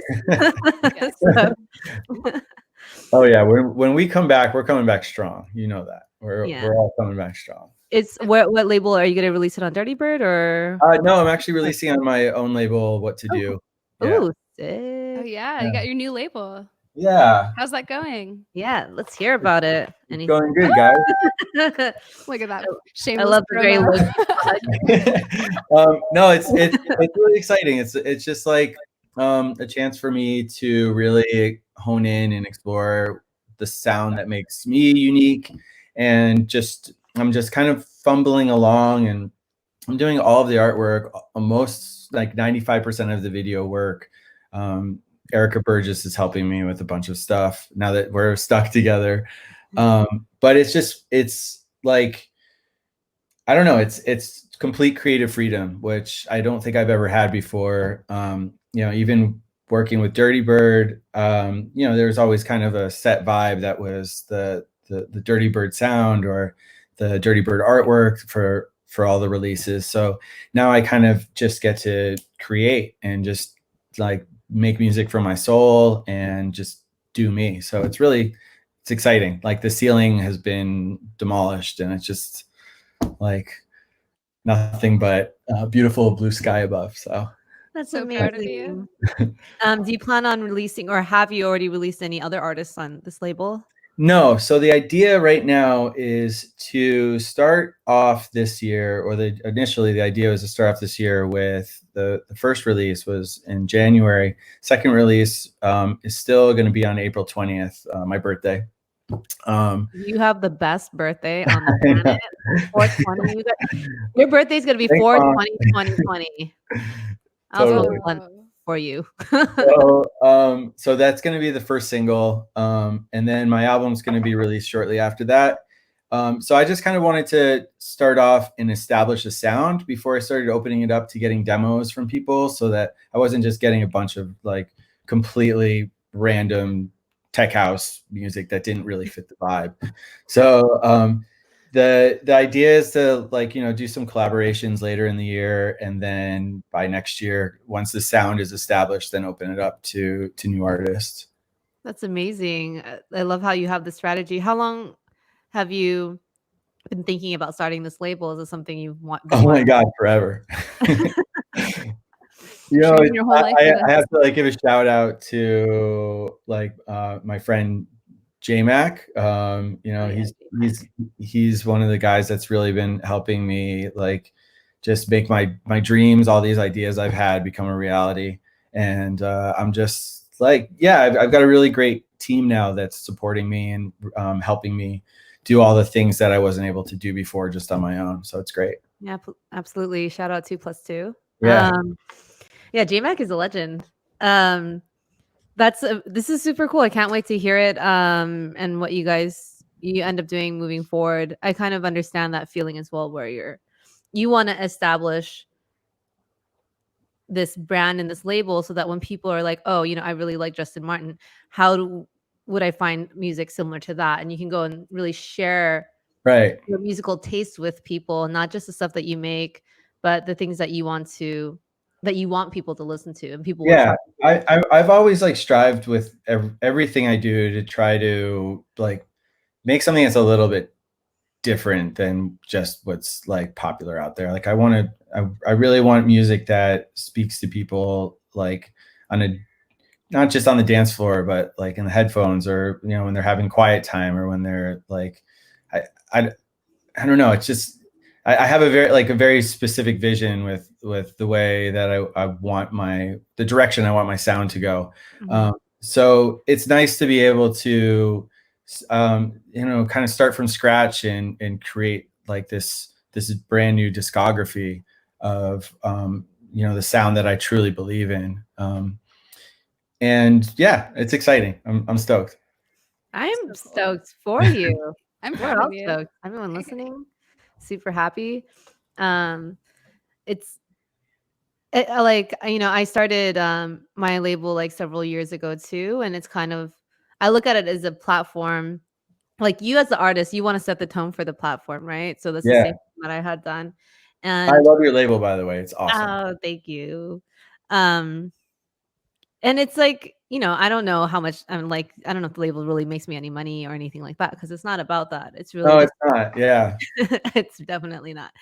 Oh yeah. When we come back, we're coming back strong. You know that. We're all coming back strong. it's what label are you gonna release it on? Dirty Bird or? No, I'm actually releasing on my own label, What to Do. Yeah. Ooh, Oh sick. yeah, you got your new label. Yeah. How's that going? Yeah, let's hear about it. It's going good, guys. Look at that I shameless love the very promo. No, it's really exciting. It's just like a chance for me to really hone in and explore the sound that makes me unique, and I'm just kind of fumbling along, and I'm doing all of the artwork, most like 95% of the video work. Erica Burgess is helping me with a bunch of stuff now that we're stuck together. But it's like, I don't know, it's complete creative freedom, which I don't think I've ever had before. Even working with Dirty Bird, there's always kind of a set vibe that was the Dirty Bird sound or the Dirty Bird artwork for all the releases. So now I kind of just get to create and just like make music from my soul and just do me. So it's exciting. Like the ceiling has been demolished and it's just like nothing but beautiful blue sky above. So that's so amazing. proud of you. Do you plan on releasing, or have you already released any other artists on this label? No. So the idea right now is to start off this year, or initially the idea was to start off this year with the first release was in January. Second release is still going to be on April 20th, my birthday. You have the best birthday on the planet. 420. Your birthday is going to be 4/20/2020. Totally. For you. So that's going to be the first single. And then my album's going to be released shortly after that. So I just kind of wanted to start off and establish a sound before I started opening it up to getting demos from people, so that I wasn't just getting a bunch of like completely random tech house music that didn't really fit the vibe. So the idea is to do some collaborations later in the year, and then by next year, once the sound is established, then open it up to new artists. That's amazing. I love how you have the strategy. How long have you been thinking about starting this label? Is it something you've Oh my God, forever. Your whole life I have to give a shout out to my friend J-Mac. He's one of the guys that's really been helping me just make my dreams, all these ideas I've had, become a reality. And I'm just I've got a really great team now that's supporting me and helping me do all the things that I wasn't able to do before just on my own. So it's great. Yeah, absolutely. Shout out 2+2. Yeah. Yeah, J-Mac is a legend. This is super cool. I can't wait to hear it. And what you end up doing moving forward. I kind of understand that feeling as well, where you want to establish this brand and this label, so that when people are like, oh, I really like Justin Martin, would I find music similar to that? And you can go and really share your musical taste with people, not just the stuff that you make, but the things that you want people to listen to, and people. Yeah, I've always strived with everything I do to try to make something that's a little bit different than just what's popular out there. I really want music that speaks to people not just on the dance floor, but in the headphones, or when they're having quiet time, or when they're I don't know. It's just I have a very specific vision with the way that I want the direction I want my sound to go. Mm-hmm. So it's nice to be able to kind of start from scratch and create this brand new discography of the sound that I truly believe in. And yeah, it's exciting. I'm stoked. I'm stoked for you. I'm proud of you. Stoked. Everyone listening, super happy. I started my label several years ago too, and it's kind of, I look at it as a platform. You as the artist, you want to set the tone for the platform, right? So that's the same thing that I had done. And I love your label, by the way. It's awesome. Oh, thank you. And it's you know, I don't know how much I don't know if the label really makes me any money or anything like that because it's not about that. It's really No, just it's not. Yeah. it's definitely not.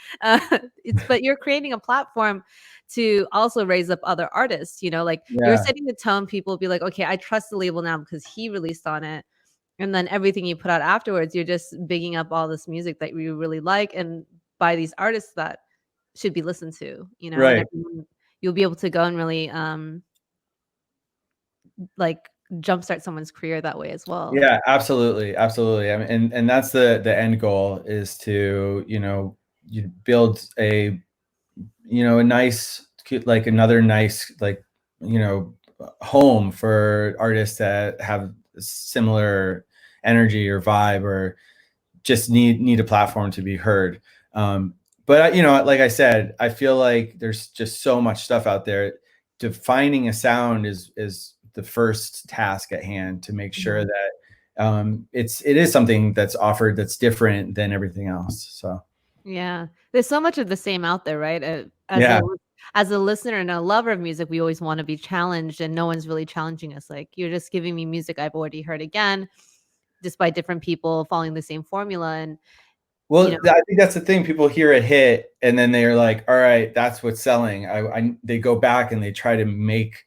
But you're creating a platform to also raise up other artists, you know, like you're Yeah. setting the tone. People be like, okay, I trust the label now because he released on it. And then everything you put out afterwards, you're just bigging up all this music that you really like and by these artists that should be listened to, you know, and Right. everyone, you'll be able to go and really like jumpstart someone's career that way as well. Yeah, absolutely. Absolutely. I mean, and that's the end goal is to, you know, you build a, you know, a nice, like another nice, like, you know, home for artists that have similar energy or vibe or just need a platform to be heard. But you know, like I said, I feel like there's just so much stuff out there. Defining a sound is the first task at hand to make sure that it is something that's offered that's different than everything else. So yeah, there's so much of the same out there, right? yeah. As a listener and a lover of music, we always want to be challenged, and no one's really challenging us. Like you're just giving me music I've already heard again, despite different people following the same formula. And Well, you know, I think that's the thing. People hear a hit and then they're like, all right, that's what's selling. They go back and they try to make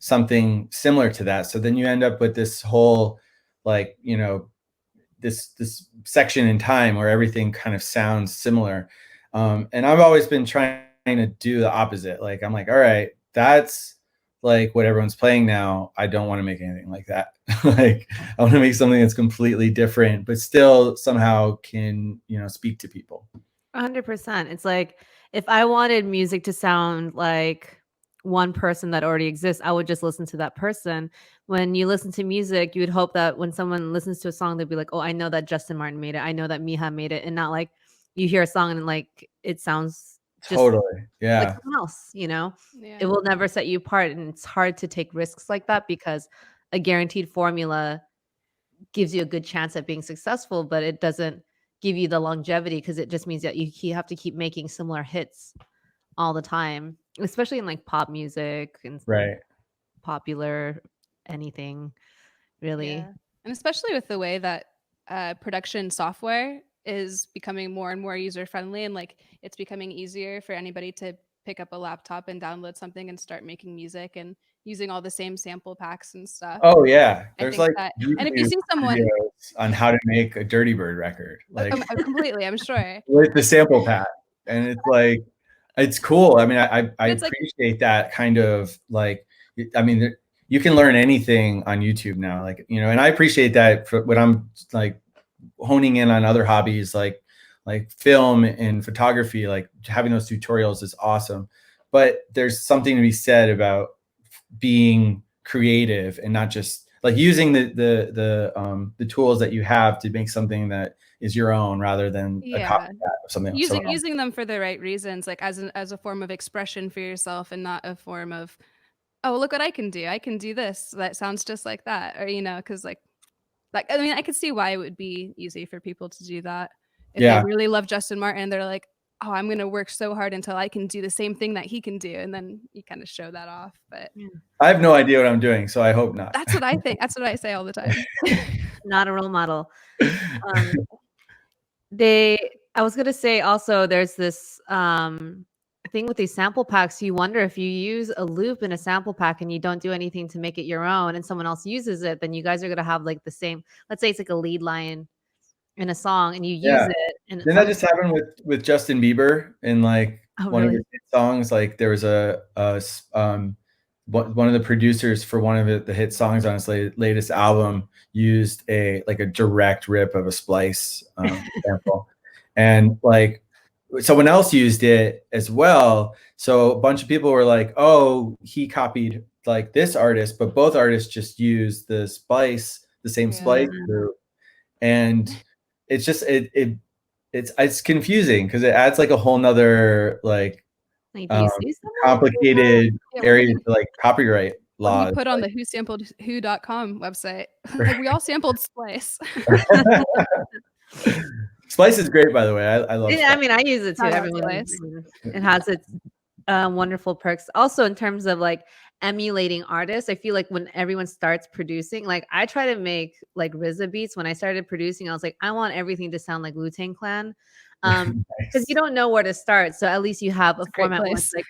something similar to that. So then you end up with this whole, like, you know, this section in time where everything kind of sounds similar. And I've always been trying to do the opposite. Like, I'm like, all right, that's like what everyone's playing now. I don't want to make anything like that. Like, I want to make something that's completely different, but still somehow can, you know, speak to people. 100%. It's like if I wanted music to sound like one person that already exists, I would just listen to that person. When you listen to music, you would hope that when someone listens to a song, they'd be like, "Oh, I know that Justin Martin made it. I know that Mija made it," and not like you hear a song and like it sounds just Totally. like Yeah. someone else. You know, Yeah. it will never set you apart, and it's hard to take risks like that because a guaranteed formula gives you a good chance at being successful, but it doesn't give you the longevity because it just means that you have to keep making similar hits all the time, especially in like pop music and Right. popular anything really. Yeah. And especially with the way that production software is becoming more and more user friendly, and like it's becoming easier for anybody to pick up a laptop and download something and start making music and using all the same sample packs and stuff. Oh yeah. I There's think like that, and if you YouTube see someone videos on how to make a Dirty Bird record, like completely, I'm sure. with the sample pack. And it's like, it's cool. I mean, I It's like- appreciate that kind of like, I mean, you can learn anything on YouTube now, like, you know, and I appreciate that for when I'm like honing in on other hobbies, like film and photography, like having those tutorials is awesome. But there's something to be said about being creative and not just like using the tools that you have to make something that is your own rather than a copycat of something else. Using them for the right reasons, like as a form of expression for yourself and not a form of, oh, look what I can do. I can do this. That sounds just like that. Or, you know, because like, I mean, I could see why it would be easy for people to do that. If they really love Justin Martin, they're like, oh, I'm going to work so hard until I can do the same thing that he can do. And then you kind of show that off. But I have no idea what I'm doing, so I hope not. That's what I think. That's what I say all the time. Not a role model. I was going to say also there's this thing with these sample packs. You wonder if you use a loop in a sample pack and you don't do anything to make it your own and someone else uses it, then you guys are going to have like the same, let's say it's like a lead line in a song and you use it. And didn't that just happen with Justin Bieber in like one of his hit songs? Like there was one of the producers for one of the hit songs on his latest album used a direct rip of a Splice sample, and like someone else used it as well. So a bunch of people were like, "Oh, he copied like this artist," but both artists just used the same Splice group, and it's just it's confusing because it adds like a whole nother like complicated area to like copyright laws. You put on the who-sampled-who.com website. Like we all sampled Splice. Splice is great, by the way. I love it. I mean, I use it too. Everyone, it has its wonderful perks. Also, in terms of like emulating artists, I feel like when everyone starts producing, like I try to make like RZA beats. When I started producing, I was like, I want everything to sound like Wu-Tang Clan. Because you don't know where to start. So at least you have a format where it's like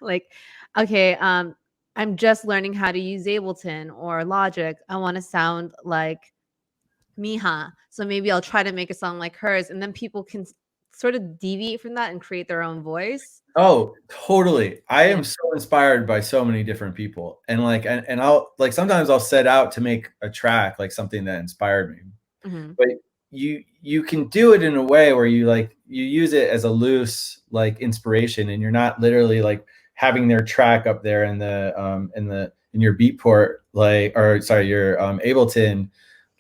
like, okay, I'm just learning how to use Ableton or Logic. I want to sound like Mija. So maybe I'll try to make a song like hers, and then people can sort of deviate from that and create their own voice. Oh, totally. I am so inspired by so many different people. And like and I'll like sometimes I'll set out to make a track like something that inspired me. But you can do it in a way where you use it as a loose like inspiration, and you're not literally like having their track up there in your Beatport, like, or sorry, your Ableton,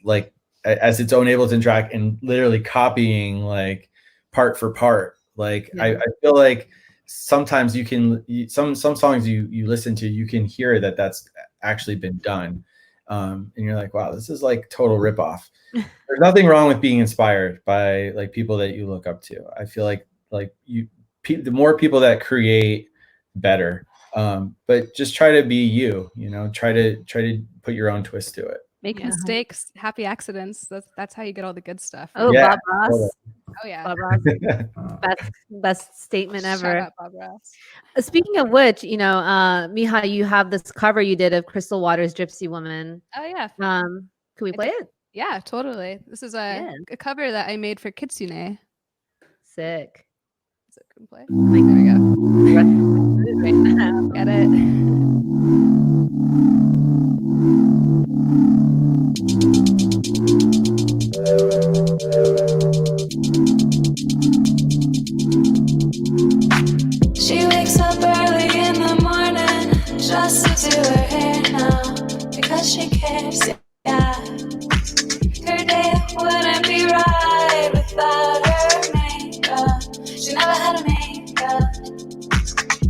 like as its own Ableton track, and literally copying like part for part. Like I feel like sometimes you can some songs you listen to, you can hear that that's actually been done, and you're like, wow, this is like total ripoff. There's nothing wrong with being inspired by like people that you look up to. I feel like the more people that create, better. But just try to be you know, try to put your own twist to it. Make mistakes, happy accidents. That's how you get all the good stuff. Oh, Yeah, Bob Ross. totally. Oh yeah. Bob Ross. best statement ever. Shout out Bob Ross. Speaking of which, you know, Mija, you have this cover you did of Crystal Waters' Gypsy Woman. Oh yeah. Can we play it? Yeah, totally. This is a cover that I made for Kitsune. Sick. Is it can play? Like, there we go. Right now. Get it. She wakes up early in the morning just to do her hair now because she cares, yeah. Her day wouldn't be right without her makeup. She never had a makeup.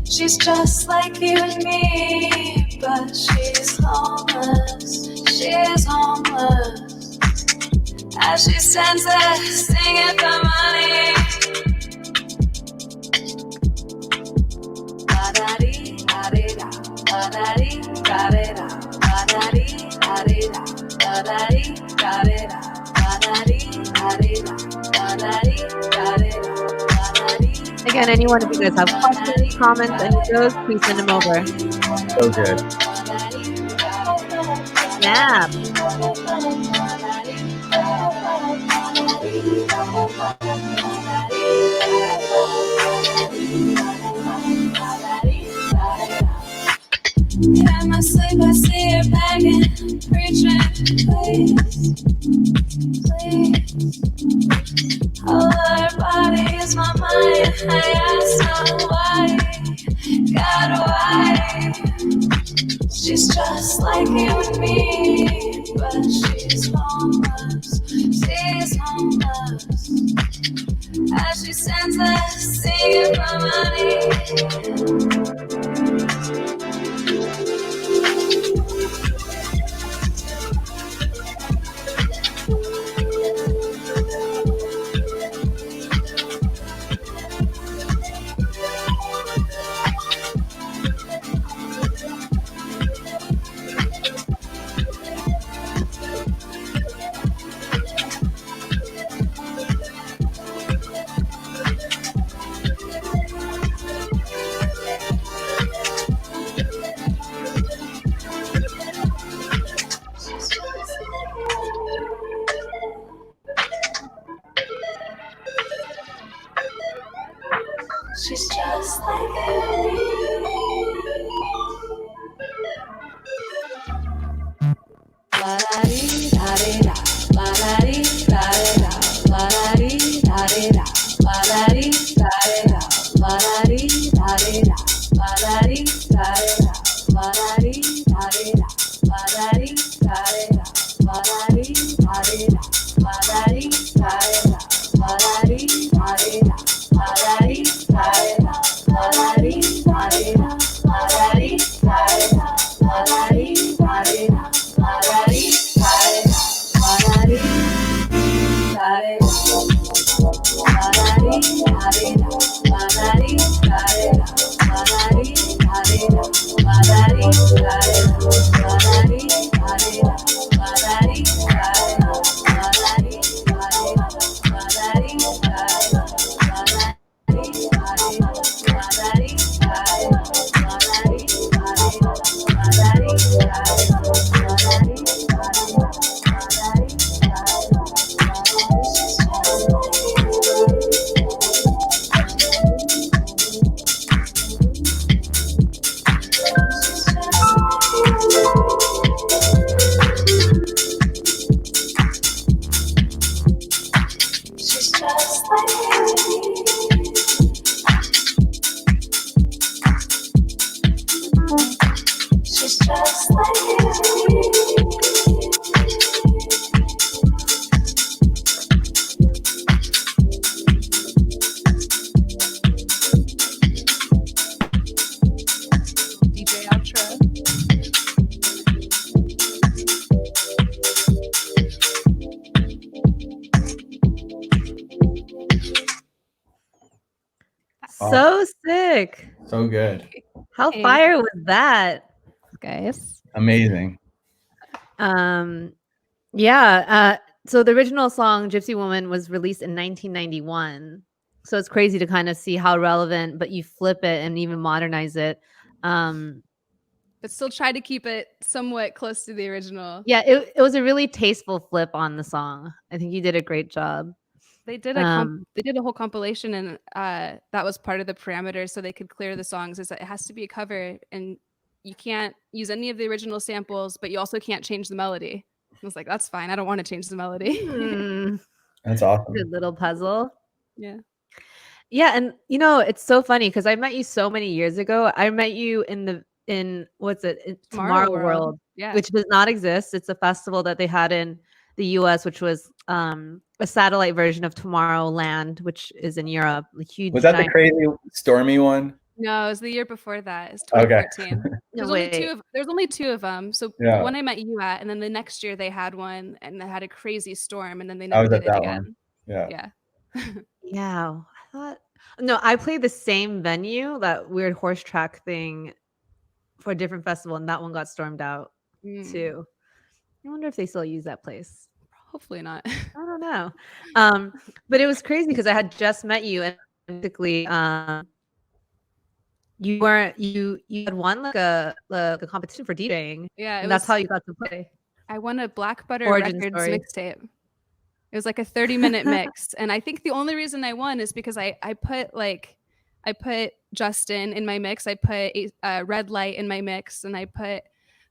She's just like you and me, but she's homeless. She's homeless. As she stands there singing for money. Again, anyone, if you guys have questions, comments, any of those, please send them over. So good. Snap. In my sleep, I see her begging, preaching, please, please. Oh, her body is my mind. I ask her why, God, why? She's just like you and me, but she's homeless. She's homeless. As she stands there singing for money. She's just like you. La-da-dee, da-dee-da, la-da-dee, da-dee-da, la-da-dee, da-dee-da, la-da-dee, da-dee-da, la-da-dee, da-dee-da, la-da-dee, da-dee-da, la-da-dee, da-dee-da, la-da-dee, da-dee-da, la-da-dee, da-dee-da, la-da-dee, da-dee-da, la-da-dee, da-dee-da. She's just like me. She's just like me. DJ outro. So sick. So good. How Hey. fire was that? Guys. Amazing. Yeah. So the original song Gypsy Woman was released in 1991. So it's crazy to kind of see how relevant, but you flip it and even modernize it. But still try to keep it somewhat close to the original. Yeah, it was a really tasteful flip on the song. I think you did a great job. They did they did a whole compilation, and that was part of the parameters, so they could clear the songs. Is that it has to be a cover, and you can't use any of the original samples, but you also can't change the melody. I was like, that's fine. I don't want to change the melody. That's awesome. Good little puzzle. Yeah. Yeah, and it's so funny because I met you so many years ago. I met you in what's it? Tomorrow World, Yeah. which does not exist. It's a festival that they had in the US, which was a satellite version of Tomorrowland, which is in Europe. A huge. Was that the crazy stormy one? No, it was the year before that. It's Okay. 2014. No, There's only two of them. So Yeah. the one I met you at, and then the next year they had one, and they had a crazy storm, and then they I never was did at it that again. one. Yeah. Yeah, I thought no, I played the same venue, that weird horse track thing, for a different festival, and that one got stormed out too. I wonder if they still use that place. Hopefully not. I don't know. But it was crazy because I had just met you, and basically, you had won like a competition for DJing. Yeah, and that's how you got to play. I won a Black Butter Origin Records story. mixtape. It was like a 30-minute mix, and I think the only reason I won is because I put Justin in my mix, I put Red Light in my mix, and I put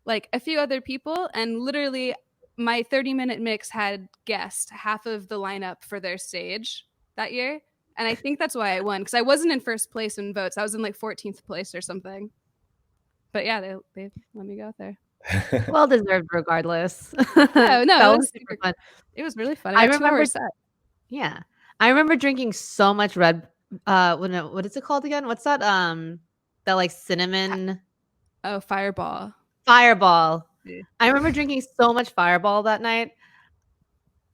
like a few other people, and literally my 30-minute mix had guessed half of the lineup for their stage that year, and I think that's why I won, because I wasn't in first place in votes. I was in like 14th place or something. But yeah, they let me go out there. Well deserved, regardless. No, That was super fun. It was really fun. I I had 2 remember hours set. Yeah, I remember drinking so much red. What is it called again? What's that? That like cinnamon. Oh, Fireball. Fireball. Yeah. I remember drinking so much Fireball that night.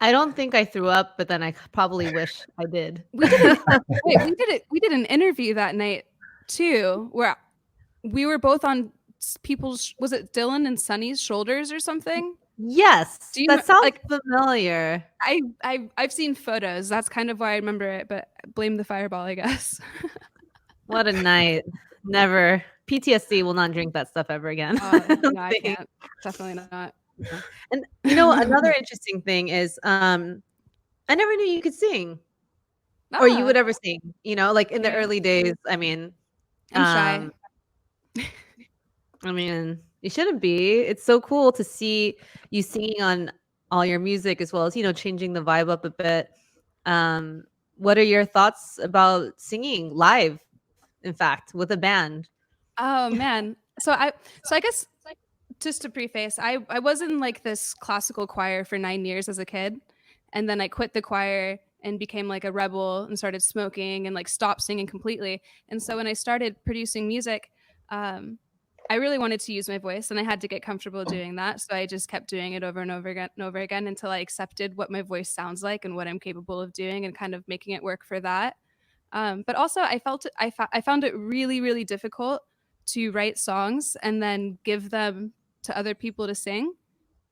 I don't think I threw up, but then I probably wish I did. We did an interview that night too, where we were both on people's, was it Dylan and Sunny's shoulders or something? Yes, Do you that sounds familiar. I've seen photos. That's kind of why I remember it, but blame the Fireball, I guess. What a night. Never. PTSD will not drink that stuff ever again. No, I can't. Definitely not. And another interesting thing is I never knew you could sing. Or you would ever sing, like in the early days. I mean, I'm shy. I mean, you shouldn't be. It's so cool to see you singing on all your music, as well as, changing the vibe up a bit. What are your thoughts about singing live, in fact, with a band? Oh man. So I guess, just to preface, I was in like this classical choir for 9 years as a kid, and then I quit the choir and became like a rebel and started smoking and like stopped singing completely. And so when I started producing music, I really wanted to use my voice, and I had to get comfortable doing that. So I just kept doing it over and over again and over again until I accepted what my voice sounds like and what I'm capable of doing, and kind of making it work for that. But also, I found it really, really difficult to write songs and then give them to other people to sing.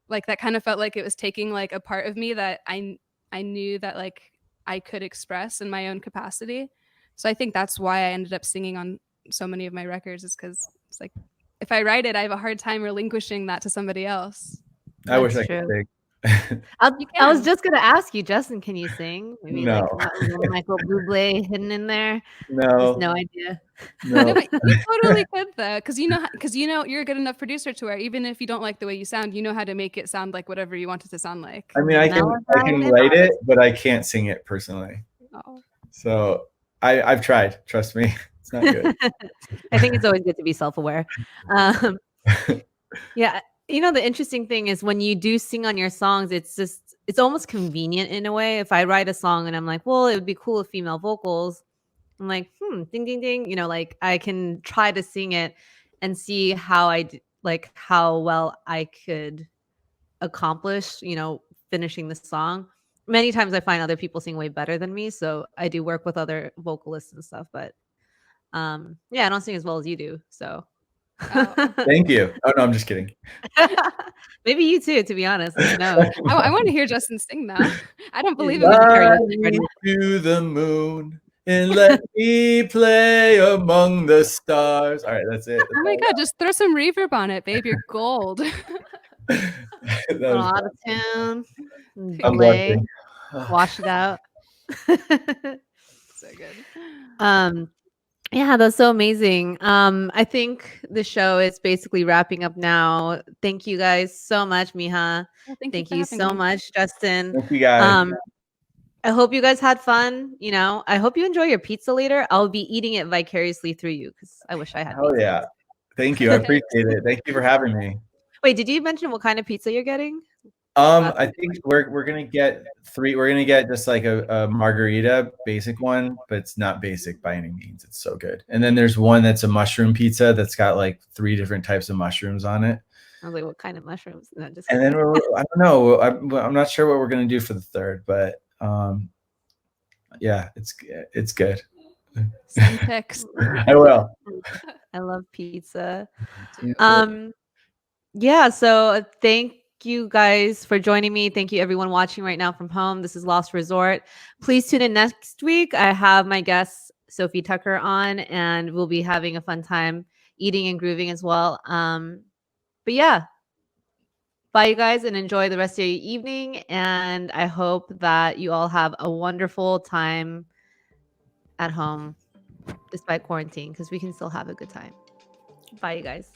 Like that kind of felt like it was taking like a part of me that I knew that like I could express in my own capacity. So I think that's why I ended up singing on so many of my records, is because it's like if I write it, I have a hard time relinquishing that to somebody else. I wish I That's could true. sing. I was just gonna ask you, Justin, can you sing? Maybe like No. a little Michael Bublé hidden in there. Just No. no idea. No, No. but you totally could though, because you know you're a good enough producer to where even if you don't like the way you sound, you know how to make it sound like whatever you want it to sound like. I mean, I can write it, but I can't sing it personally. Oh. So I've tried. Trust me, it's not good. I think it's always good to be self-aware. Yeah, you know, the interesting thing is when you do sing on your songs, it's almost convenient in a way. If I write a song and I'm like, well, it would be cool with female vocals, I'm like, ding, ding, ding. You know, like I can try to sing it and see how like how well I could accomplish, you know, finishing the song. Many times I find other people sing way better than me, so I do work with other vocalists and stuff. But yeah, I don't sing as well as you do. So Thank you. Oh no, I'm just kidding. maybe you too, to be honest. Who knows? I want to hear Justin sing now. I don't believe it. Fly me to the moon and let me play among the stars. All right, that's it. Oh my god, just throw some reverb on it, babe. You're gold. Out of tune, I'm delay, blushing. wash it out. So good. Yeah, that's so amazing. I think the show is basically wrapping up now. Thank you guys so much, Mija. Thank you so much, Justin. Thank you guys. I hope you guys had fun. You know, I hope you enjoy your pizza later. I'll be eating it vicariously through you because I wish I had. Oh yeah, thank you. I appreciate it. Thank you for having me. Wait, did you mention what kind of pizza you're getting? I think we're gonna get 3. We're gonna get just like a margarita basic one, but it's not basic by any means. It's so good. And then there's one that's a mushroom pizza that's got like 3 different types of mushrooms on it. I was like, what kind of mushrooms? No, just and then I don't know. I'm not sure what we're gonna do for the third, but yeah, it's good. Send pics. I will. I love pizza. Yeah, so thank you guys for joining me. Thank you everyone watching right now from home. This is Lost Resort. Please tune in next week. I have my guest Sophie Tucker on, and we'll be having a fun time eating and grooving as well. But yeah, bye you guys, and enjoy the rest of your evening. And I hope that you all have a wonderful time at home despite quarantine, because we can still have a good time. Bye you guys.